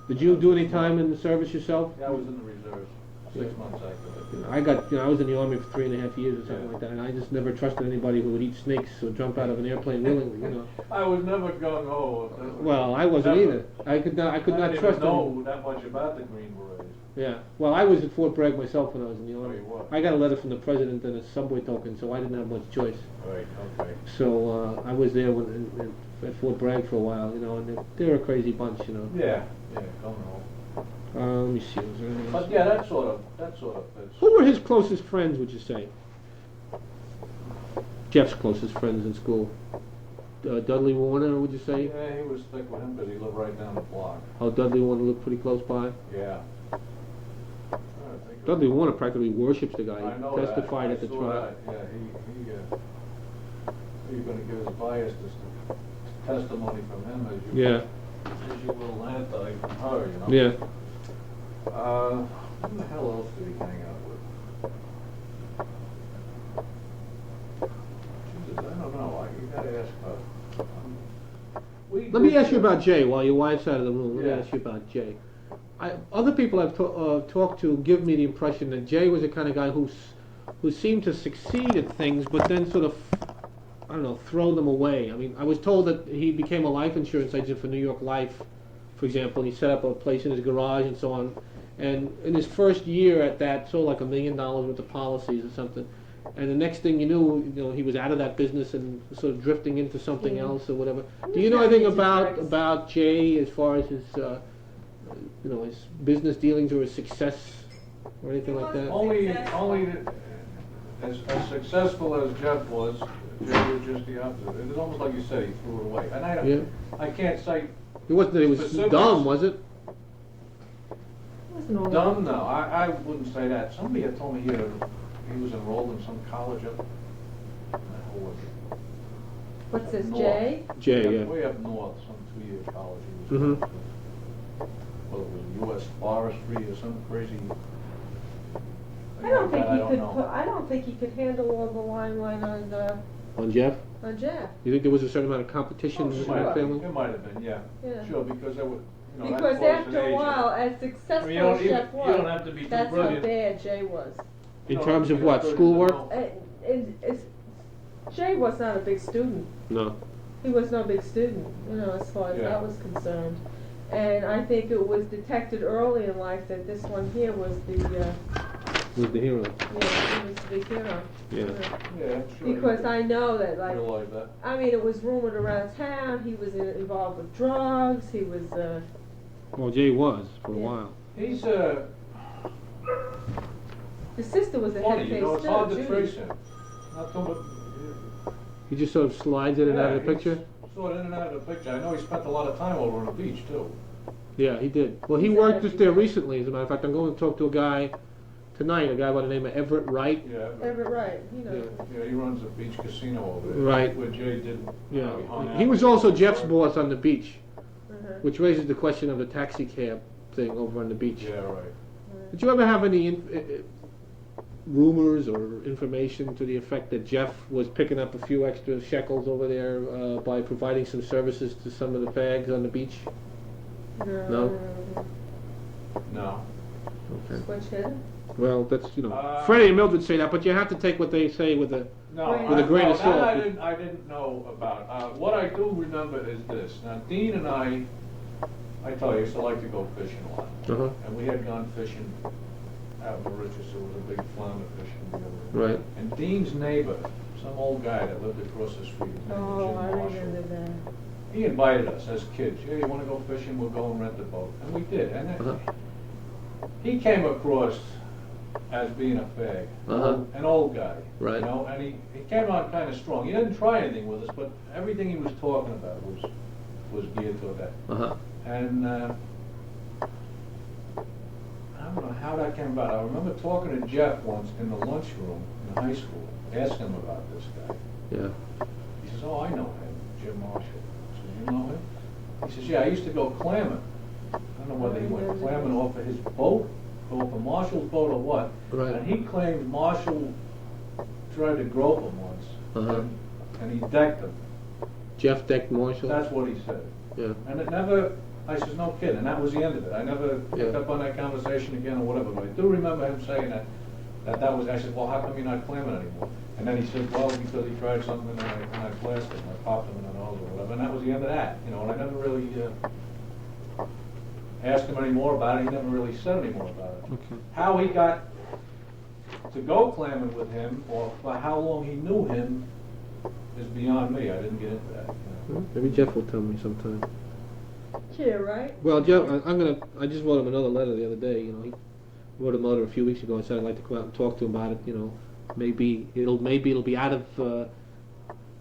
Did you do any time in the service yourself? Yeah, I was in the reserves, 6 months actually. I was in the Army for 3.5 years or something like that, and I just never trusted anybody who would eat snakes or jump out of an airplane willingly, you know. I was never gung ho. Well, I wasn't either. I could not I didn't trust even anyone. know that much about the Green Berets. Yeah. Well, I was at Fort Bragg myself when I was in the Army. you were? I got a letter from the president and a subway token, so I didn't have much choice. Right, okay. So I was there at Fort Bragg for a while, you know, and they're a crazy bunch, you know. Yeah, gung ho. Let me see. Was there anything else? But yeah, that sort of fits. Who were his closest friends, would you say? Jeff's closest friends in school. Dudley Warner, would you say? Yeah, he was thick with him because he lived right down the block. Oh, Dudley Warner lived pretty close by. Yeah. Dudley Warner practically worships the guy. I know He testified that. at the I saw trial. that. Yeah, you're going to give his biased testimony from him as you will anti from her, you know. Yeah. Who the hell else did he hang out with? Jesus, I don't know. You got to ask her. Let me ask you about Jay while your wife's out of the room. Let me Yeah. ask you about Jay. Other people I've talked to give me the impression that Jay was the kind of guy who seemed to succeed at things, but then sort of, I don't know, throw them away. I mean, I was told that he became a life insurance agent for New York Life, for example, and he set up a place in his garage and so on. And in his first year at that, sold like $1 million worth of policies or something. And the next thing you knew, he was out of that business and sort of drifting into something else or whatever. Do you know anything about Jay as far as his, his business dealings or his success or anything like that? Only as successful as Jeff was, Jay was just the opposite. It was almost like you said, he threw it away. And I don't, Yeah. I can't say It wasn't that he was specifics. dumb, was it? It wasn't all dumb, that. no, I wouldn't say that. Somebody had told me he was enrolled in some college up, who was it? What's this, North. Jay? Jay, yeah. Way up north, some 2-year college he was Mhm. going to. Well, it was U.S. Forestry or some crazy. I don't think he could. know. I don't think he could handle all the limelight On Jeff? on Jeff. You think there was a certain amount of competition in Might that have family? been. It might have been, yeah. Yeah. Sure, because they were, you know, that Because close in after a age. while, as I successful mean, you don't as even- Jeff you was, don't have to be too that's how brilliant. bad Jay was. In No, terms of you what, know, schoolwork? no. Jay was not a big student. No. He was no big student, as far as Yeah. that was concerned. And I think it was detected early in life that this one here was the, Was the hero. he was the big hero. Yeah. Yeah, sure. Because I know that, like, Realize that. I mean, it was rumored around town, he was involved with drugs, he was, Well, Jay was for a Yeah. while. He's, his sister was a head funny, you case know, it's hard to Judy. trace him. Not so much, He just sort of slides in and out of the picture? Sort of in and out of the picture. I know he spent a lot of time over on the beach, too. Yeah, he did. Well, he He's worked a- just there recently, as a matter of fact. I'm going to talk to a guy tonight, a guy by the name of Everett Wright. Yeah. Everett Wright, Yeah. Yeah, he runs a beach casino over there. Right. Where Jay did. Yeah. he hung out. He was also Jeff's boss on the beach, Uh-huh. which raises the question of the taxi cab thing over on the beach. Yeah, right. Did you ever have any rumors or information to the effect that Jeff was picking up a few extra shekels over there by providing some services to some of the fags on the beach? No? No. Okay. Switch hit? Well, that's, Freddie and Mildred say that, but you have to take what they say with a... No, With a grain of that salt. I didn't know about. What I do remember is this. Now, Dean and I tell you, I used to like to go fishing a lot. Uh-huh. And we had gone fishing out in Mauritius. There was a big flounder fishing together. Right. And Dean's neighbor, some old guy that lived across the street, his name was Oh, Jim I Marshall. remember that. He invited us as kids. Yeah, you want to go fishing? We'll go and rent a boat. And we did. And Uh-huh. he came across as being a fag, Uh-huh. an old guy. Right. You know, and he came on kind of strong. He didn't try anything with us, but everything he was talking about was geared toward that. Uh-huh. And I don't know how that came about. I remember talking to Jeff once in the lunchroom in high school, asking him about this guy. Yeah. He says, "Oh, I know him, Jim Marshall." I said, "You know him?" He says, "Yeah, I used to go clamming. I don't know whether he went clamming off of his boat, or off of Marshall's boat, or what." Right. And he claimed Marshall tried to grope him once, Uh-huh. and he decked him. Jeff decked Marshall? That's what he said. Yeah. And it never, I said, "No kidding," and that was the end of it. I never picked Yeah. up on that conversation again or whatever, but I do remember him saying that was, I said, "Well, how come you're not clamming anymore?" And then he said, "Well, because he tried something and I blasted him, I popped him in the nose or whatever," and that was the end of that, and I never really asked him any more about it. He never really said any more about it. Okay. How he got to go clamming with him, or for how long he knew him, is beyond me. I didn't get into that. Well, maybe Jeff will tell me sometime. Yeah, right? Well, Jeff, I just wrote him another letter the other day, he wrote him a letter a few weeks ago and said I'd like to come out and talk to him about it, maybe it'll be out of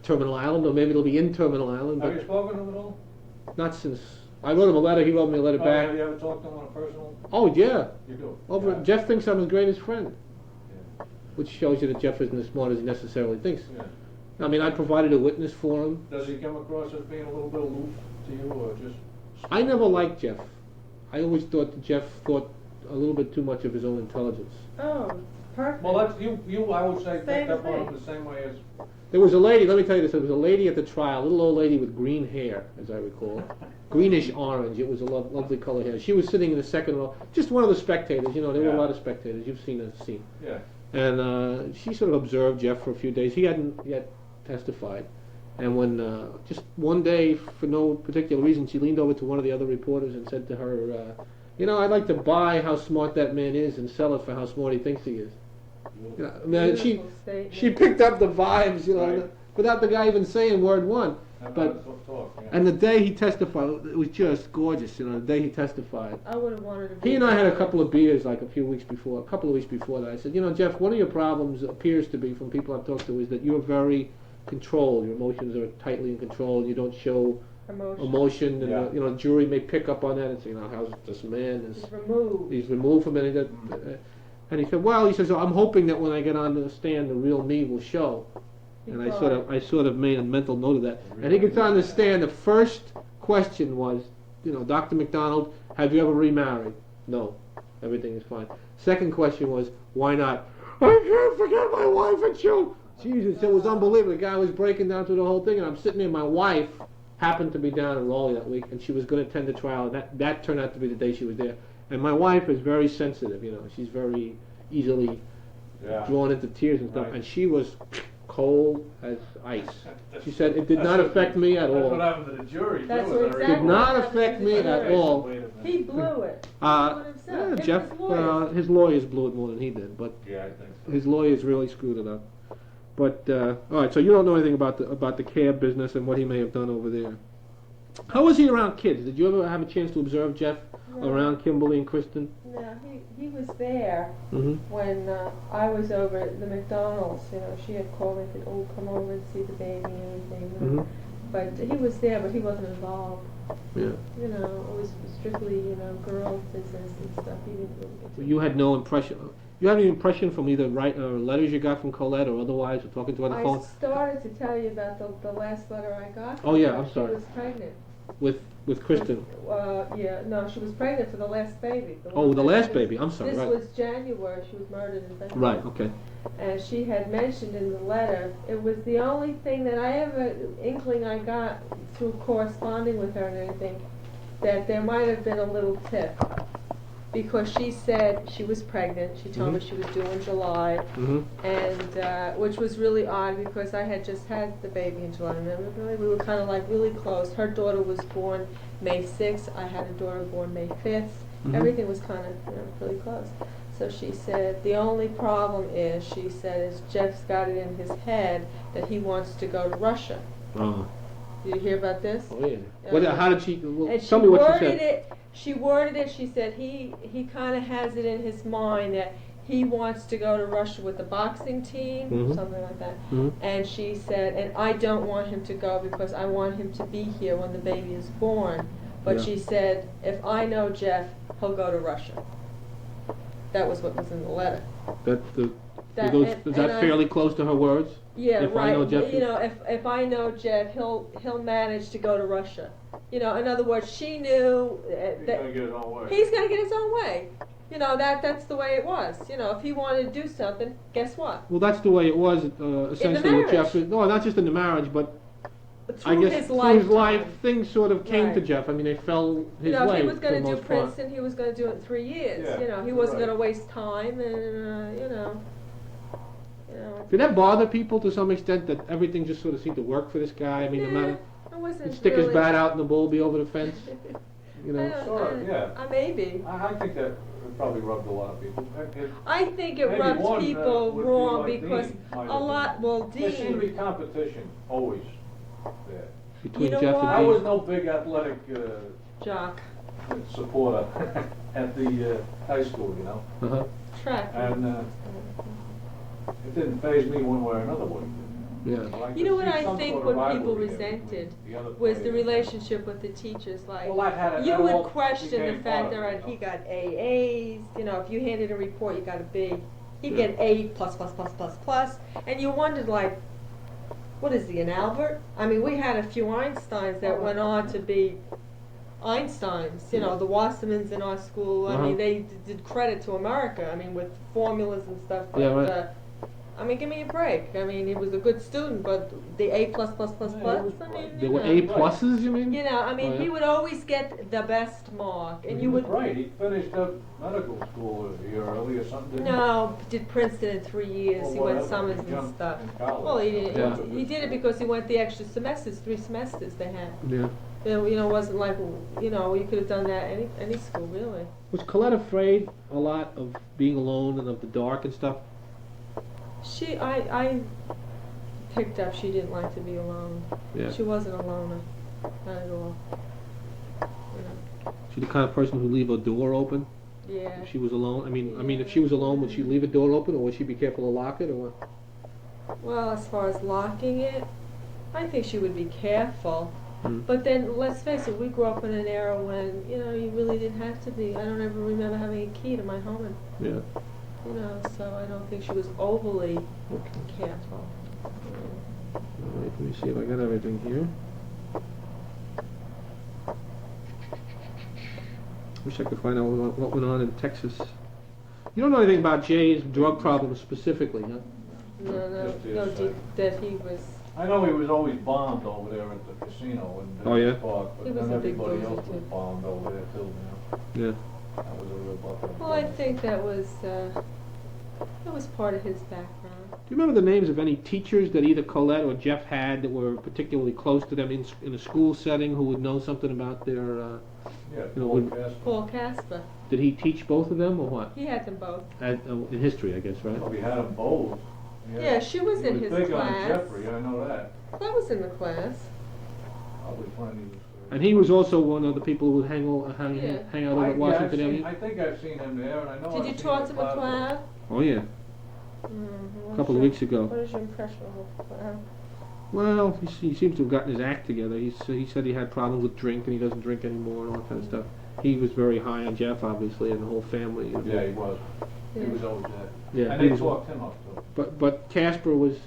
Terminal Island, or maybe it'll be in Terminal Island, Have you but spoken to him at all? not since, I wrote him a letter, he wrote me a letter Oh, back. have you ever talked to him on a personal? Oh, yeah. You do? Over, Yeah. Jeff thinks I'm his greatest friend, Yeah. which shows you that Jeff isn't as smart as he necessarily thinks. Yeah. I mean, I provided a witness for him. Does he come across as being a little bit aloof to you, or just? I never liked Jeff. I always thought that Jeff thought a little bit too much of his own intelligence. Oh, perfect. Well, that's you. I would say Same picked up on thing. him the same way as. There was a lady, let me tell you this, there was a lady at the trial, a little old lady with green hair, as I recall. Greenish orange, it was a lovely color hair. She was sitting in the second row, just one of the spectators, there were a Yeah. lot of spectators, you've seen the scene. Yeah. And she sort of observed Jeff for a few days. He hadn't yet testified. And when, just one day, for no particular reason, she leaned over to one of the other reporters and said to her, I'd like to buy how smart that man is and sell it for how smart he thinks he is. She Beautiful statement. picked up the vibes, Right. without the guy even saying word one. Have But a talk. Yeah. and the day he testified, it was just gorgeous. The day he testified, I would have wanted to be he and I had a there. couple of beers like a couple of weeks before that. I said, Jeff, one of your problems appears to be from people I've talked to is that you're very control. Your emotions are tightly in control, and you don't show emotion, and Yeah. the jury may pick up on that and say, how's this man is he's removed from it. And he said, well, he says, I'm hoping that when I get on the stand, the real me will show. And I sort of made a mental note of that. And he gets on the stand. The first question was, Dr. McDonald, have you ever remarried? No, everything is fine. Second question was, why not? I can't forget my wife and children. Jesus, it was unbelievable. The guy was breaking down through the whole thing, and I'm sitting there. My wife happened to be down in Raleigh that week, and she was going to attend the trial, and that turned out to be the day she was there. And my wife is very sensitive, she's very easily drawn into tears and stuff, and she was cold as ice. She said it did not affect me at all. That's what happened to the jury. That's too, what as I exactly Did recall. not affect me at all. He blew it. He blew it himself. Jeff, His lawyers. his lawyers blew it more than he did, but Yeah, I think so. his lawyers really screwed it up. But all right, so you don't know anything about the cab business and what he may have done over there. How was he around kids? Did you ever have a chance to observe Jeff around Kimberly and Kristen? No, he was there Mm-hmm. when I was over at the McDonald's. She had called me and said, "Oh, come over and see the baby and everything." Mm-hmm. But he was there, but he wasn't involved. Yeah. It was strictly, girls' business and stuff. He didn't really get to. You had no impression. You had any impression from either letters you got from Colette or otherwise, or talking to her on the I phone started to tell you about the last letter I got. Oh, yeah, from her. I'm sorry. She was pregnant. with Kristen? No, she was pregnant for the last baby. Oh, the last baby. I'm sorry. This Right. was January. She was murdered in February. Right. Okay. And she had mentioned in the letter, it was the only thing that inkling I got through corresponding with her and everything, that there might have been a little tip. Because she said she was pregnant. She told me she was due in July. Mm-hmm. And which was really odd because I had just had the baby in July. Remember, we were kind of like really close. Her daughter was born May 6th. I had a daughter born May 5th. Mhm. Everything was kind of really close. So she said the only problem is, she said, is Jeff's got it in his head that he wants to go to Russia. Oh. Did you hear about this? Oh yeah. What? How did she? Well, And she tell me what she worded said. it. She worded it. She said he kind of has it in his mind that he wants to go to Russia with the boxing team, Mhm. something like that. Mhm. And she said, and I don't want him to go because I want him to be here when the baby is born. But Yeah. she said, if I know Jeff, he'll go to Russia. That was what was in the letter. Is that fairly close to her words? Yeah, If I right. know Jeff, if I know Jeff, he'll manage to go to Russia. In other words, she knew He's that gonna get his own way. he's going to get his own way. That's the way it was. If he wanted to do something, guess what? Well, that's the way it was essentially with marriage. Jeff. No, not just in the marriage, but I Through guess his through lifetime. his life, things sort of came to Right. Jeff. I mean, they fell his If way he was for going the to do most part. Princeton, he was going to do it in 3 years. Yeah, He wasn't right. going to waste time, and Did that bother people to some extent that everything just sort of seemed to work for this guy? I mean, no matter it wasn't he'd stick his really- bat out and the ball be over the fence. Sort of, yeah. Maybe. I think that probably rubbed a lot of people. I think it Maybe rubs one, people would be wrong like because Dean might a have lot. been. Well, There seemed to be Dean. competition always there. Between You know Jeff what? I and was Dean. no big athletic Jock. supporter at the high school, Uh-huh. Track. and it didn't faze me one way or another way. Yeah. Well, You know what could see I some think sort of what people rivalry there resented between the other was the players. relationship with the teachers. Like, Well, that had you that would all question the became fact part of that it, he got AAs. If you handed a report, you got a B. He'd get A plus plus plus plus plus, and you wondered like, what is he, an Albert? I mean, we had a few Einsteins that went on to be Einsteins. The Wassermans in our school. I mean, they did credit to America. I mean, with formulas and stuff. But, Yeah, right. I mean, give me a break. I mean, he was a good student, but the A plus plus plus Yeah, he plus. was I mean, bright. There were A pluses, you mean? I mean, Oh, yeah. he would always get the best mark, and He you was would. right. He finished up medical school a year early or something. didn't he? No, did Princeton in 3 years. Or He went whatever. summers He and jumped stuff. in college. Well, he did, Yeah. he did it because he went the extra semesters, 3 semesters they had. Yeah. It wasn't like, you could have done that any school, really. Was Colette afraid a lot of being alone and of the dark and stuff? I picked up she didn't like to be alone. Yeah. She wasn't a loner, not at all. She's the kind of person who'd leave a door open Yeah. if she was alone. I mean, if she was alone, would she leave a door open, or would she be careful to lock it, or what? Well, as far as locking it, I think she would be careful. Mm. But then, let's face it, we grew up in an era when, you know, you really didn't have to be. I don't ever remember having a key to my home, and, Yeah. you know, so I don't think she was overly Okay. careful. All right, let me see if I got everything here. Wish I could find out what went on in Texas. You don't know anything about Jay's drug problems specifically, huh? That he was. I know he was always bombed over there at the casino in Oh, yeah? Park, He but was then a big everybody boozer, else was too. bombed over there too, you know. Yeah. That was a real bucket. Well, I think that was part of his background. Do you remember the names of any teachers that either Colette or Jeff had that were particularly close to them in a school setting who would know something about their, Yeah, you know, Paul would- Casper. Paul Casper. did he teach both of them or what? He had them both. In history, I guess, right? Well, we had them both. Yeah, she was in his He was big on class. Jeffrey, I know that. That was in the class. Probably find he was. And he was also one of the people who would hang Yeah. out over at Washington Avenue? I think I've seen him there, and I know Did I've you seen talk him to at McLeod? Oh, yeah. A couple of weeks ago. What is your impression of McLeod? Well, he seems to have gotten his act together. He said he had problems with drink and he doesn't drink anymore and all that kind of stuff. He was very high on Jeff, obviously, and the whole family. Yeah, he was. Yeah. He was always there. Yeah, And he they was- talked him up too. But Casper was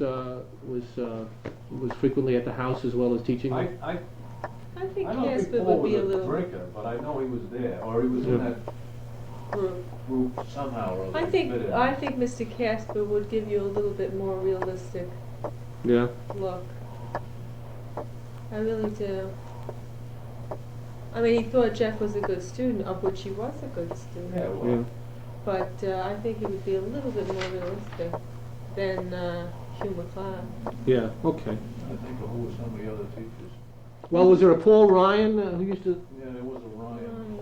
frequently at the house as well as teaching. I think I don't think Casper Paul would be a was a little drinker, but I know he was there, or he was in Yeah. that group. group somehow or other. I think fit in. Mr. Casper would give you a little bit more realistic Yeah. look. I really do. I mean, he thought Jeff was a good student, of which he was a good student. Yeah, well, Yeah. But I think he would be a little bit more realistic than Hugh McLeod. Yeah. Okay. I think of who were some of the other teachers. Well, was there a Paul Ryan who used to? Yeah, there was a Ryan.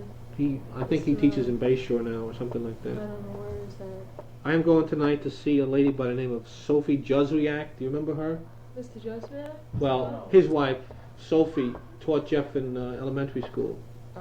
I think he teaches in Bayshore now or something like I that. don't know where is that. I am going tonight to see a lady by the name of Sophie Juzwiak. Do you remember her? Mr. Joseph? Well, his wife, Sophie, taught Jeff in elementary school. Oh.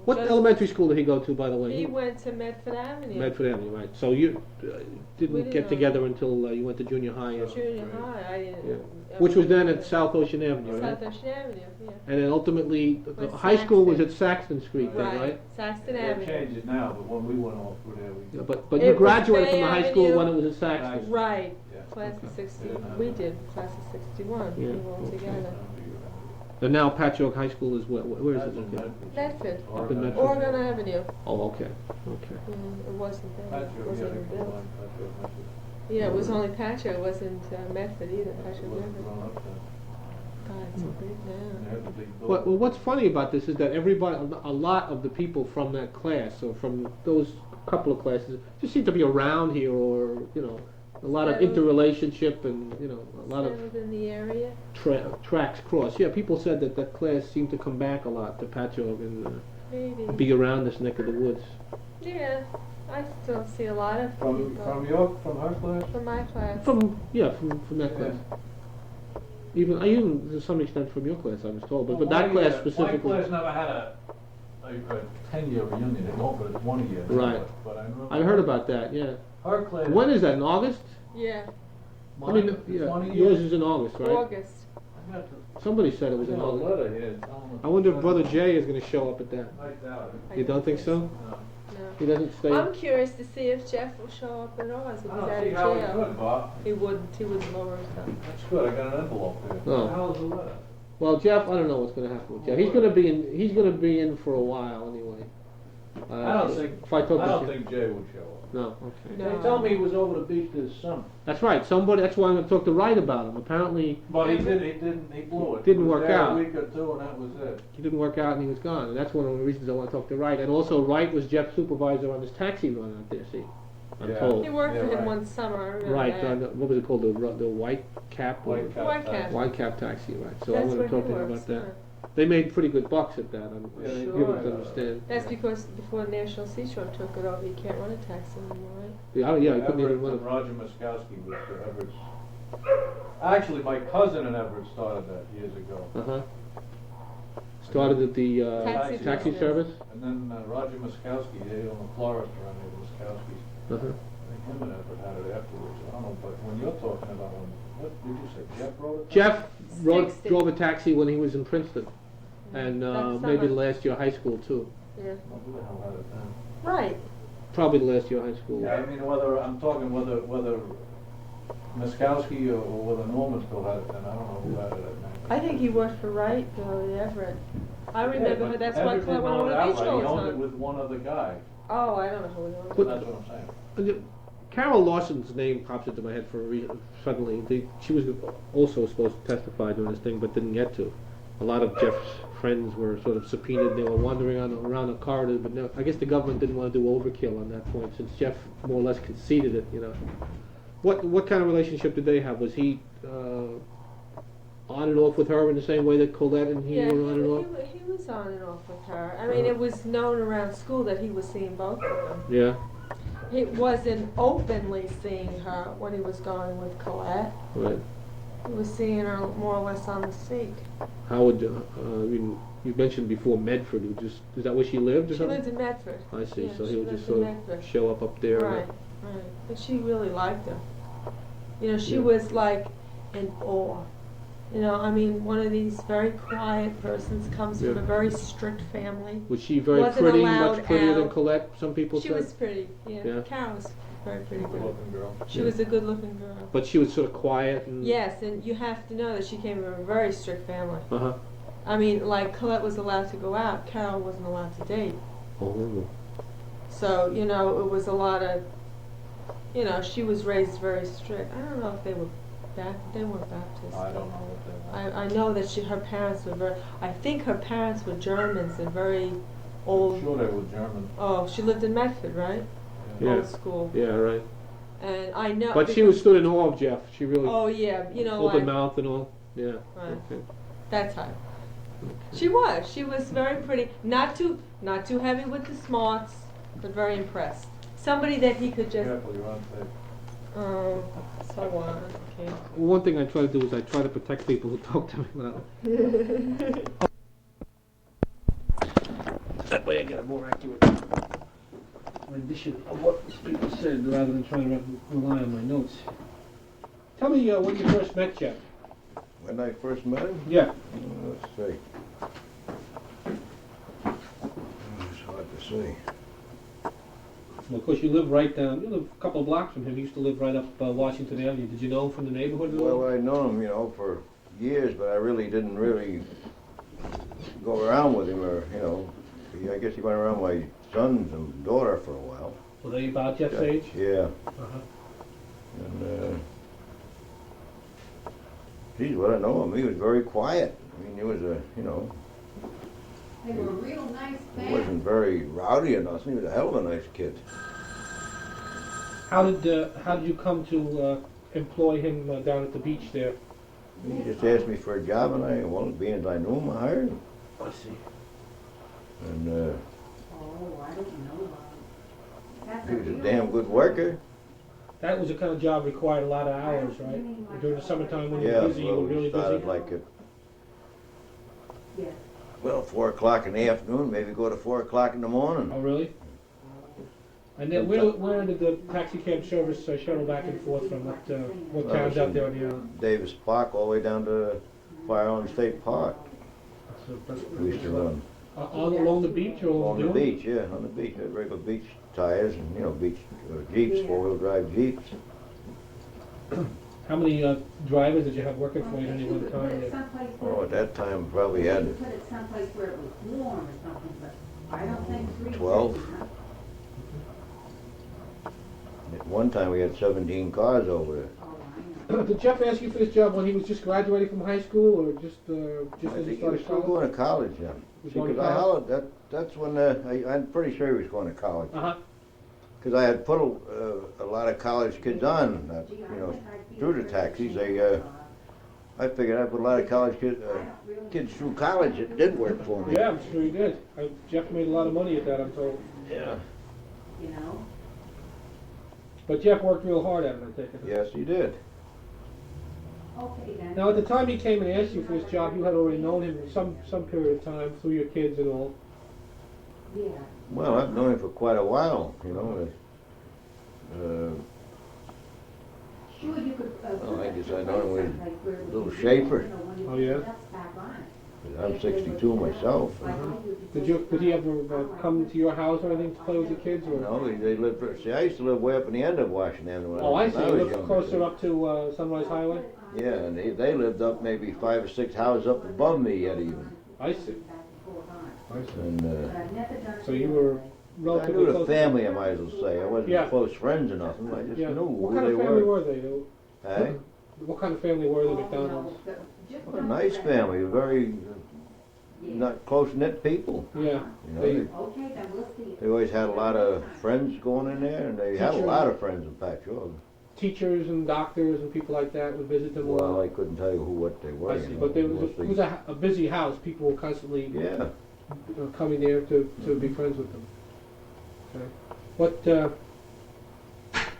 What Joseph- elementary school did he go to, by the way? He went to Medford Avenue. Medford Avenue, right. So you We didn't didn't get know. together until you went to junior high. Junior high. I didn't. Yeah. Which was then at South Ocean Avenue, right? South Ocean Avenue, yeah. And then ultimately, the With high school was Saxon. at Saxton Street then, right? Saxton They Avenue. changed it now, but when we went off through there, we. Yeah, but It you was graduated from Bay the high school Avenue. when it was at Saxton. Right. Yeah. Class of Okay. 60. Yeah. We did. Class of 61. Yeah, We were all okay. together. And now Patchogue High School is where is it located? Medford. Up in Medford. Oregon Avenue. Oh, okay, okay. It wasn't there. It Patchogue, wasn't yeah, even they built. call it Patchogue. Yeah, it was only Patchogue. It wasn't Medford either. It Patchogue wasn't Medford. grown up then. God, it's so big They now. had the big Well, building. what's funny about this is that a lot of the people from that class, or from those couple of classes, just seem to be around here, or a lot of Settled. interrelationship and a lot of Settled in the area. tracks cross. Yeah, people said that class seemed to come back a lot to Patchogue and Maybe. be around this neck of the woods. Yeah, I still see a lot of From people from her class? from my class. From that class. Even to some extent from your class, I was told, but Well, that my, class My specifically. class never had a 10-year reunion. They offered it 1 year. Right. But I remember. I heard about that. Yeah. Her class. When is that? In August? Yeah, I mean, Mine, yeah. 20 Yours years. is in August, right? August. I got to- Somebody said it was I in got a August. letter here telling them- I wonder if Brother Jay is going to show up at that. I doubt it. You don't think so? No. He No. doesn't stay. I'm curious to see if Jeff will show up at ours. If I he's don't out see of how he jail. could, Bob. He wouldn't. He would lower himself. That's good. I got an envelope there. Oh. How's the letter? Well, Jeff, I don't know what's going to happen with Jeff. He's going to be in. He's going to be in for a while anyway. I don't think. If I talk I to don't Jeff- think Jay would show up. No. Okay. No. They told me he was over the beach this summer. That's right. Somebody. That's why I'm going to talk to Wright about him. Apparently, But he didn't. He blew it. Didn't He was work there out. A week or two, and that was it. he didn't work out and he was gone. And that's one of the reasons I want to talk to Wright. And also, Wright was Jeff's supervisor on his taxi run out there. See, I'm Yeah. told. He worked Yeah, for him right. one summer. I remember Right. that. What was it called? The white cap. or- White cap. White cap. White cap taxi. Right. So I That's want where to talk he to him works. about that. huh? They made pretty good bucks at that. I'm Yeah, they give Sure. them to understand. That's because before National Seashore took it over, you can't run a taxi anymore, right? Yeah, I couldn't even Everett run and it. Roger Muskowski was the Everett's. Actually, my cousin in Everett started that years ago. Uh-huh. Started at the Taxi taxi service. service. And then Roger Muskowski, they own a florist around here, Muskowski's. Uh-huh. They him and Edward had it afterwards, I don't know, but when you're talking about what did you say, Jeff wrote it? Jeff drove a 60. taxi when he was in Princeton, and That's maybe the summer. last year of high school too. Yeah. Well, who the hell had it then? Right. Probably the last year of high school. Yeah, I mean, I'm talking whether Miskowski or whether Norman still had it then, I don't know who had it at night. I think he worked for Wright, Billy Everett. I remember her, that's why Colette went on the beach all He the owned it time. with one other guy, Oh, I don't know who he was. But- that's what I'm saying. Carol Lawson's name pops into my head for a reason. Suddenly, she was also supposed to testify during this thing, but didn't get to. A lot of Jeff's friends were sort of subpoenaed. They were wandering around the corridor, but no, I guess the government didn't want to do overkill on that point, since Jeff more or less conceded it. You know, what kind of relationship did they have? Was he on and off with her in the same way that Colette and he Yeah, were on and off? he was on and off with her. I mean, it was known around school that he was seeing both of them. Yeah, He wasn't openly seeing her when he was going with Colette. right. He was seeing her more or less on the sneak. How would you mentioned before Medford? Is that where she lived or She something? lived in Medford. I see. Yeah, So she he would lived just in sort of Medford. show up there. Right, right. But she really liked him. You know, she Yeah. was like in awe. You know, I mean, one of these very quiet persons comes from Yeah. a very strict family. Was she very Wasn't pretty, allowed much prettier than out. Colette? Some people She said. was pretty. Yeah, Yeah. Carol was a very pretty girl. Good-looking girl. She Yeah. was a good-looking girl. But she was sort of quiet and. Yes, and you have to know that she came from a very strict family. Uh huh. I mean, like Colette was allowed to go out, Carol wasn't allowed to date. Oh. So, you know, it was a lot of, you know, she was raised very strict. I don't know if they were Baptist. I don't know what they were. I know that her parents were very, I think her parents were Germans and very I'm old. sure they were German. Oh, she lived in Medford, right? Yeah. Old school. Yeah. Right. And I know. But she because- was stood in awe of Jeff. She really Oh yeah, you know, open like mouth and all. Yeah. Right. Okay. that type. She was very pretty. Not too heavy with the smarts, but very impressed. Somebody that he could just. Careful, you're on tape. So on. Okay. One thing I try to do is I try to protect people who talk to me. That way I get a more accurate rendition of what people said rather than trying to rely on my notes. Tell me when you first met Jeff. When I first met him? Yeah. Let's see. It's hard to say. Well, of course, you live right down, you live a couple of blocks from him. He used to live right up Washington Avenue. Did you know him from the neighborhood at all? Well, I'd known him, for years, but I really didn't go around with him, or, I guess he went around my sons and daughter for a while. Were they about Jeff's age? Yeah. Uh-huh. And, geez, what I know him, he was very quiet. I mean, he was They were a real nice he band. wasn't very rowdy or nothing. He was a hell of a nice kid. How did you come to employ him down at the beach there? He just asked me for a job, and being as I knew him, I hired him. I see. And Oh, I didn't know that. he was a damn good worker. That was the kind of job required a lot of hours, right? During the summertime when you Yeah, were busy, you well, were really we started busy? like at, Yeah. 4 o'clock in the afternoon, maybe go to 4 o'clock in the morning. Oh, really? And then where did the taxi cab service shuttle back and forth from? What towns out there on the island? Davis Park all the way down to Fire Island State Park. We used to run. Along the beach or On the beach, yeah, on the beach. We had regular beach tires and, beach Jeeps, 4-wheel drive Jeeps. How many drivers did you have working for you at any one Put time? it someplace where Oh, at that time, we probably had put it someplace where it was warm or something, but I don't think 3 12. is enough. At one time, we had 17 cars over there. Oh, I know. Did Jeff ask you for this job when he was just graduating from high school, or just I as he think he was started still college? going to college then. Was See, going to because I college? hollered, that's when, I'm pretty sure he was going to college. Uh-huh. Because I had put a lot of college kids on, through the taxis. I figured I'd put a lot of college kids through college. It did work for me. Yeah, I'm sure he did. Jeff made a lot of money at that, I'm told. Yeah. You know? But Jeff worked real hard at it, I take it. Yes, he did. Okay, then. Now, at the time he came and asked you for this job, you had already known him some period of time through your kids and all. Yeah. Well, I've known him for quite a while, Sure, you could. Oh, I guess I know him when he was a little shaper. Oh, yeah? I'm 62 myself. Did he ever come to your house or anything to play with the kids? Or? No, they lived. See, I used to live way up in the end of Washington when Oh, I see. when You was live younger. closer up to Sunrise Highway? Yeah, and they lived up maybe 5 or 6 houses up above me yet even. I see. I see. And So you were I relatively knew the close. family, I might as well say. I wasn't Yeah. close friends or nothing. I just Yeah. knew What who kind they of family were. were they? Hey? What kind of family were the McDonalds? What a nice family. Very not close knit people. Yeah. You know, They- Okay, then we'll see it. they always had a lot of friends going in there, and they had a Teachers. lot of friends in Patchogue. Teachers and doctors and people like that would visit them a Well, lot. I couldn't tell you what they were. I you see. know, But there was mostly- it was a busy house. People were constantly Yeah. coming there to be friends with them. Okay. What do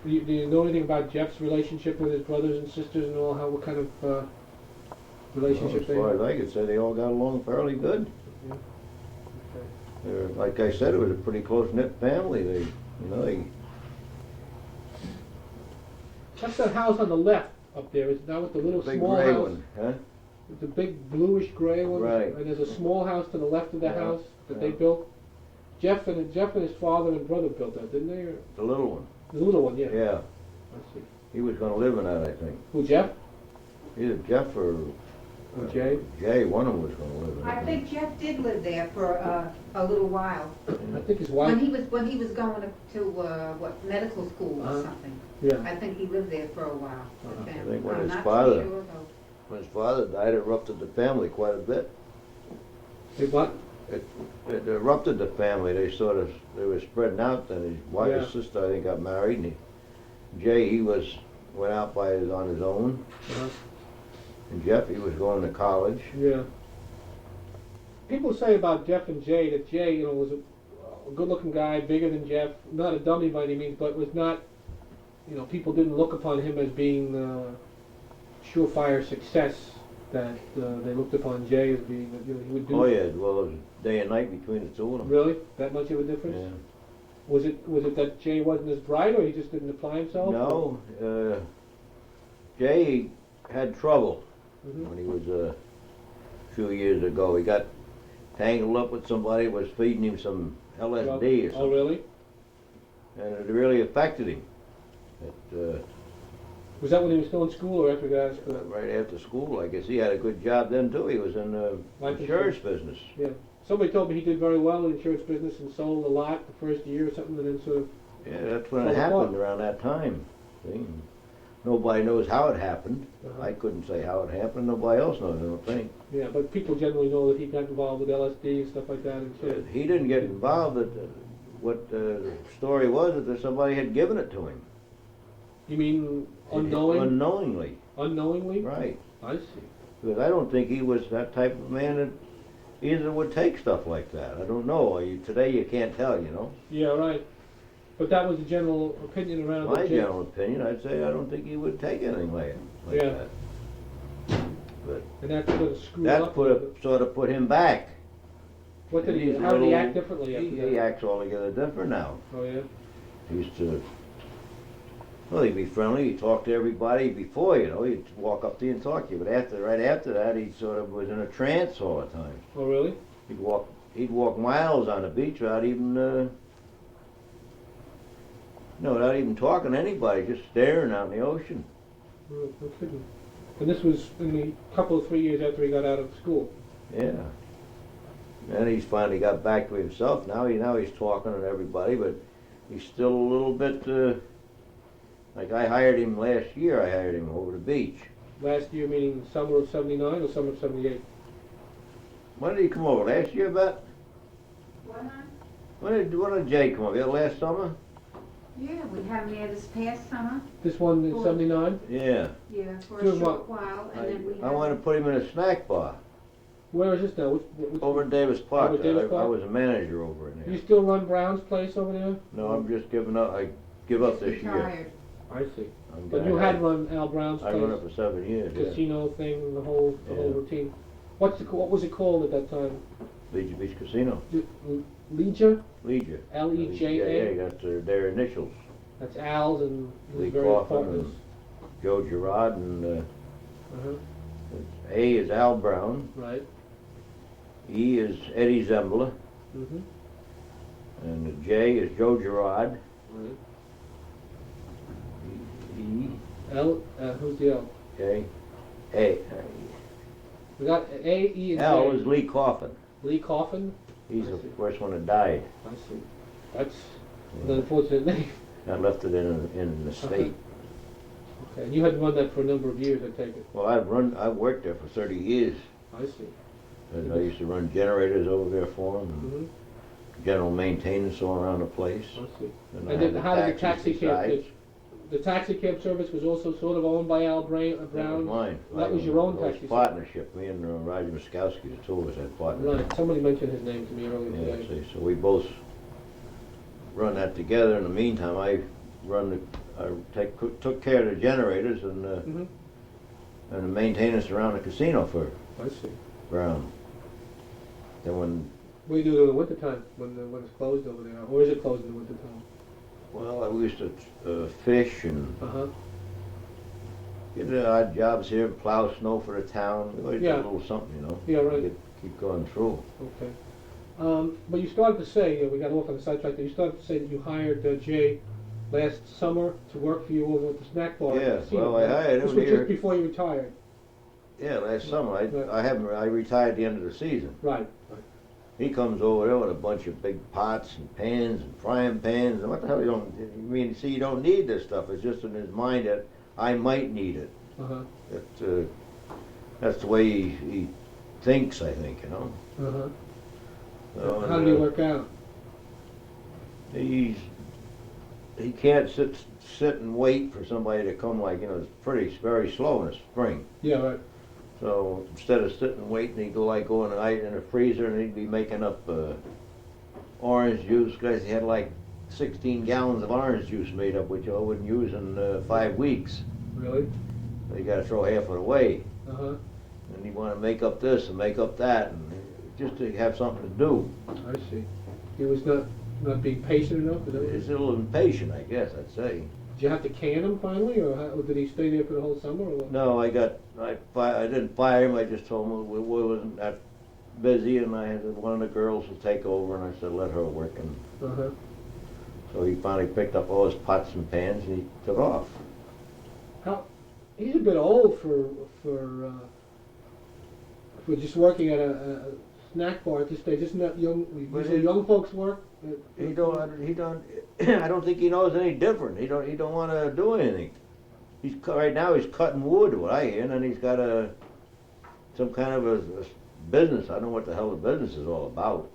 you know anything about Jeff's relationship with his brothers and sisters and all? What kind of relationship As they far had? as I could say, they all got along fairly good. Yeah. Okay. Like I said, it was a pretty close knit family. They What's that house on the left up there? Is that with the little big small gray house? one, huh? The big bluish gray one? Right. And there's a small house to the left of the Yeah, house that they yeah. built? Jeff and his father and brother built that, didn't they? Or The little one. the little one, yeah. Yeah, I see. he was going to live in that, I think. Who, Jeff? Either Jeff or Or Jay? Jay, one of them was going to live in it. I think Jeff did live there for a little while. I think his wife. When he was going to what, medical school or something. Yeah. I think he lived there for a while. with them. I think when I'm his not father- too sure, though. When his father died, it erupted the family quite a bit. They what? It erupted the family. They were spreading out. Then his wife, Yeah. his sister, I think, got married, and Jay, went out on his own, Uh-huh. and Jeff, he was going to college. Yeah. People say about Jeff and Jay that Jay, was a good-looking guy, bigger than Jeff, not a dummy by any means, but was not, people didn't look upon him as being surefire success. That they looked upon Jay as being, he would do. Oh yeah, well, it was day and night between the two of them. Really? That much of a difference? Yeah. Was it that Jay wasn't as bright, or he just didn't apply himself? No, Jay had trouble Mhm. when he was a few years ago. He got tangled up with somebody who was feeding him some LSD or Oh, something, really? and it really affected him. Was that when he was still in school, or after he got out of school? Right after school, I guess he had a good job then too. He was in the Life insurance business. Yeah. Somebody told me he did very well in the insurance business and sold a lot the first year or something, and then sort of. Yeah, that's when So it happened, what? around that time. See? And nobody knows how it happened. Uh-huh. I couldn't say how it happened. Nobody else knows, I don't think. Yeah, but people generally know that he got involved with LSD and stuff like that, and sort of. He didn't get involved. What the story was that somebody had given it to him. You mean Unknowingly. Unknowingly? Right. I see. Because I don't think he was that type of man that either would take stuff like that. I don't know. Today you can't tell, Yeah, right. But that was the general opinion around My the general opinion, I'd say I don't think he would take anything like Yeah. that. But And that sort of screwed that up. sort of put him back. What did he? He's a How did he little- act differently after He that? acts altogether different now. Oh yeah. He used to, well, he'd be friendly, he'd talk to everybody before, he'd walk up to you and talk to you. But right after that, he sort of was in a trance all the time. Oh really? He'd walk miles on the beach without even, without even talking to anybody, just staring out in the ocean. Oh, no kidding. And this was in the couple of 3 years after he got out of school. Yeah. And he's finally got back to himself. Now he's talking to everybody, but he's still a little bit, like I hired him last year, I hired him over the beach. Last year, meaning summer of '79 or summer of '78? When did he come over? Last year, Bet? What, hon? When did Jay come over? Yeah, last summer? Yeah, we had him there this past summer. This one in Well, '79. Yeah. Yeah, for a Doing short what? while, and then we I want to put him in a snack bar Where is this now? Which over in Davis Park. Over Davis I Park? was a manager over in You there. still run Brown's place over there? No, I'm just giving up. I give up this year. retired. I see. I'm But gonna- you had run Al Brown's I place, run it for 7 years. Yeah. casino thing, the whole Yeah. routine. What was it called at that time? Leisure Beach Casino. Leisure? Leisure. L-E-J-A? That's their initials. That's Al's and his Lee various Coffin partners. Joe Gerard, and Uh-huh. A is Al Brown, Right. E is Eddie Zembler, Mm-hmm. and the J is Joe Gerard. Right. E, L, who's the L? okay, A. We got A, E, and L J. is Lee Coffin. Lee Coffin? He's I the see. first one that died. I see. That's an unfortunate name. I left it in the state. Okay, and you had run that for a number of years, I take it. Well, I worked there for 30 years. I see. And I used to run generators over there for them, Mm-hmm. and general maintenance all around the place. I see. And I And had then how did the taxis taxi cab, besides. the taxi cab service was also sort of owned by Al That was Brown? mine. That was your own It was taxi service? partnership. Me and Roger Muskowski, the two of us had partnership. Right, somebody mentioned his name to me earlier Yeah, today. see, so we both run that together. In the meantime, I took care of the generators and Mm-hmm. and the maintenance around the casino for I see. Brown. Then when, What do you do in the wintertime when it's closed over there? Or is it closed in the wintertime? well, we used to fish and Uh-huh. get the odd jobs here, plow snow for the town. We always Yeah. did a little something, you know. Yeah, right. Keep going through. Okay. But you started to say, we got off on the sidetrack there, you started to say that you hired Jay last summer to work for you over at the snack bar. at the Yeah, casino, well, I right? hired This him was here. just before you retired. Yeah, last summer. Right. I retired at the end of the season. Right. He comes over there with a bunch of big pots and pans and frying pans. And what the hell, you don't need this stuff. It's just in his mind that I might need it. Uh-huh. That's the way he thinks, I think, you know. Uh-huh. So, How did he work out? He can't sit and wait for somebody to come, like, it's very slow in the spring. Yeah, right. So instead of sitting and waiting, he'd go in the freezer and he'd be making up orange juice. Guys, he had like 16 gallons of orange juice made up, which I wouldn't use in 5 weeks. Really? So you got to throw half of it away. Uh-huh. And you want to make up this and make up that, and just to have something to do. I see. He was not being patient enough? Is that what it is? He's a little impatient, I guess, I'd say. Did you have to can him finally, or did he stay there for the whole summer? Or what? No, I didn't fire him. I just told him we wasn't that busy, and I had one of the girls to take over, and I said let her work. And Uh-huh. so he finally picked up all his pots and pans, and he took off. He's a bit old for just working at a snack bar at this stage. Isn't that young? But Usually young folks work. He don't. I don't think he knows any different. He don't want to do anything. Right now he's cutting wood, what I hear, and then he's got some kind of a business. I don't know what the hell the business is all about.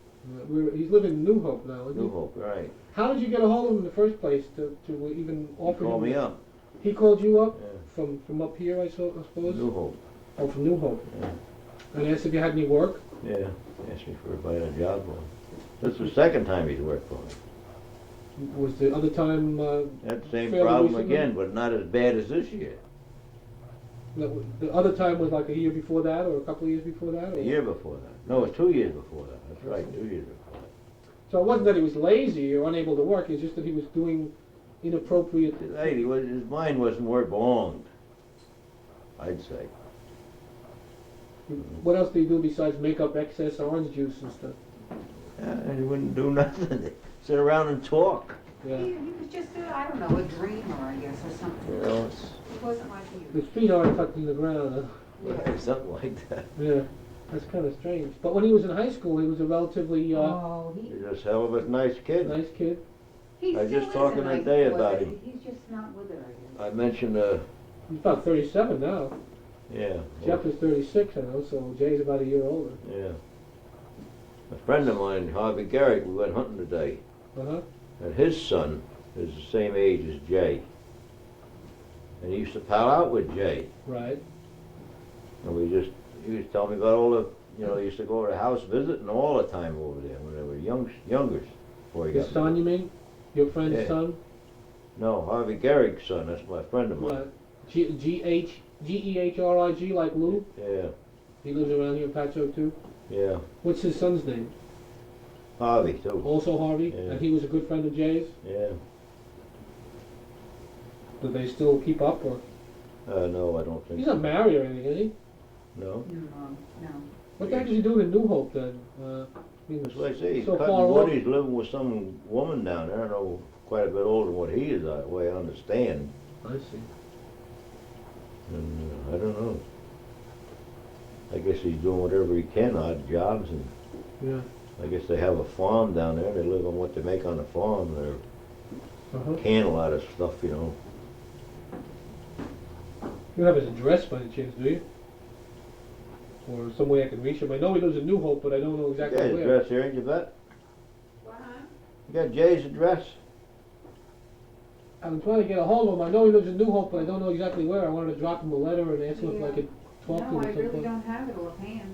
He's living in New Hope now, isn't New he? Hope, right? How did you get a hold of him in the first place to even He offer called him? me up. He called you up Yeah. from up here, I suppose. New Hope. Oh, from New Hope. Yeah. And asked if you had any work. Yeah. Asked me if I had a job for him. This is the second time he's worked for me. Was the other time? That same fairly problem recently? again, but not as bad as this year. The other time was like a year before that, or a couple of years before that. Or? A year before that. No, it was 2 years before that. That's right, 2 years before that. So it wasn't that he was lazy or unable to work. It's just that he was doing inappropriate. His mind wasn't where it belonged, I'd say. What else do you do besides make up excess orange juice and stuff? Yeah, he wouldn't do nothing. Sit around and talk. Yeah. He was just, I don't know, a dreamer, I guess, or something. You know, it's He wasn't like you. His feet aren't touching the ground. Huh? something like that. Yeah. That's kind of strange. But when he was in high school, he was a relatively Oh, He's just hell of a nice kid. nice kid. he I still just is talking a that nice day boy, about but him. He's just not with her, I guess. I mentioned, He's about 37 now. yeah. Jeff is 36, I know, so Jay's about a year older. Yeah. A friend of mine, Harvey Garrick, we went hunting today, Uh-huh. and his son is the same age as Jay. And he used to pal out with Jay. Right. And he was telling me about all the, he used to go to the house visiting all the time over there when they were youngers. Before he His got son, married. you mean? Your friend's Yeah. son? No, Harvey Garrick's son, that's my friend of mine. Right. G-E-H-R-I-G, like Lou? Yeah, He lives around here in Patchogue too? yeah. What's his son's name? Harvey, too. Also Harvey? Yeah. And he was a good friend of Jay's? Yeah. Do they still keep up, or? No, I don't think He's so. not married or anything, is he? No. No. What the heck is he doing in New Hope then? I mean, That's what I say, he's so cutting far wood, off. he's living with some woman down there, I know quite a bit older than what he is, that way I understand. I see. And I don't know. I guess he's doing whatever he can, odd jobs, and Yeah. I guess they have a farm down there, they live on what they make on the farm, they're Uh-huh. can a lot of stuff, you know. You don't have his address by any chance, do you? Or some way I can reach him? I know he lives in New Hope, but I don't know You exactly got his where. address here, ain't you, Bet? What? You got Jay's address? I'm trying to get a hold of him. I know he lives in New Hope, but I don't know exactly where. I wanted to drop him a letter and ask him if I could talk to him No, I at some really point. don't have it offhand.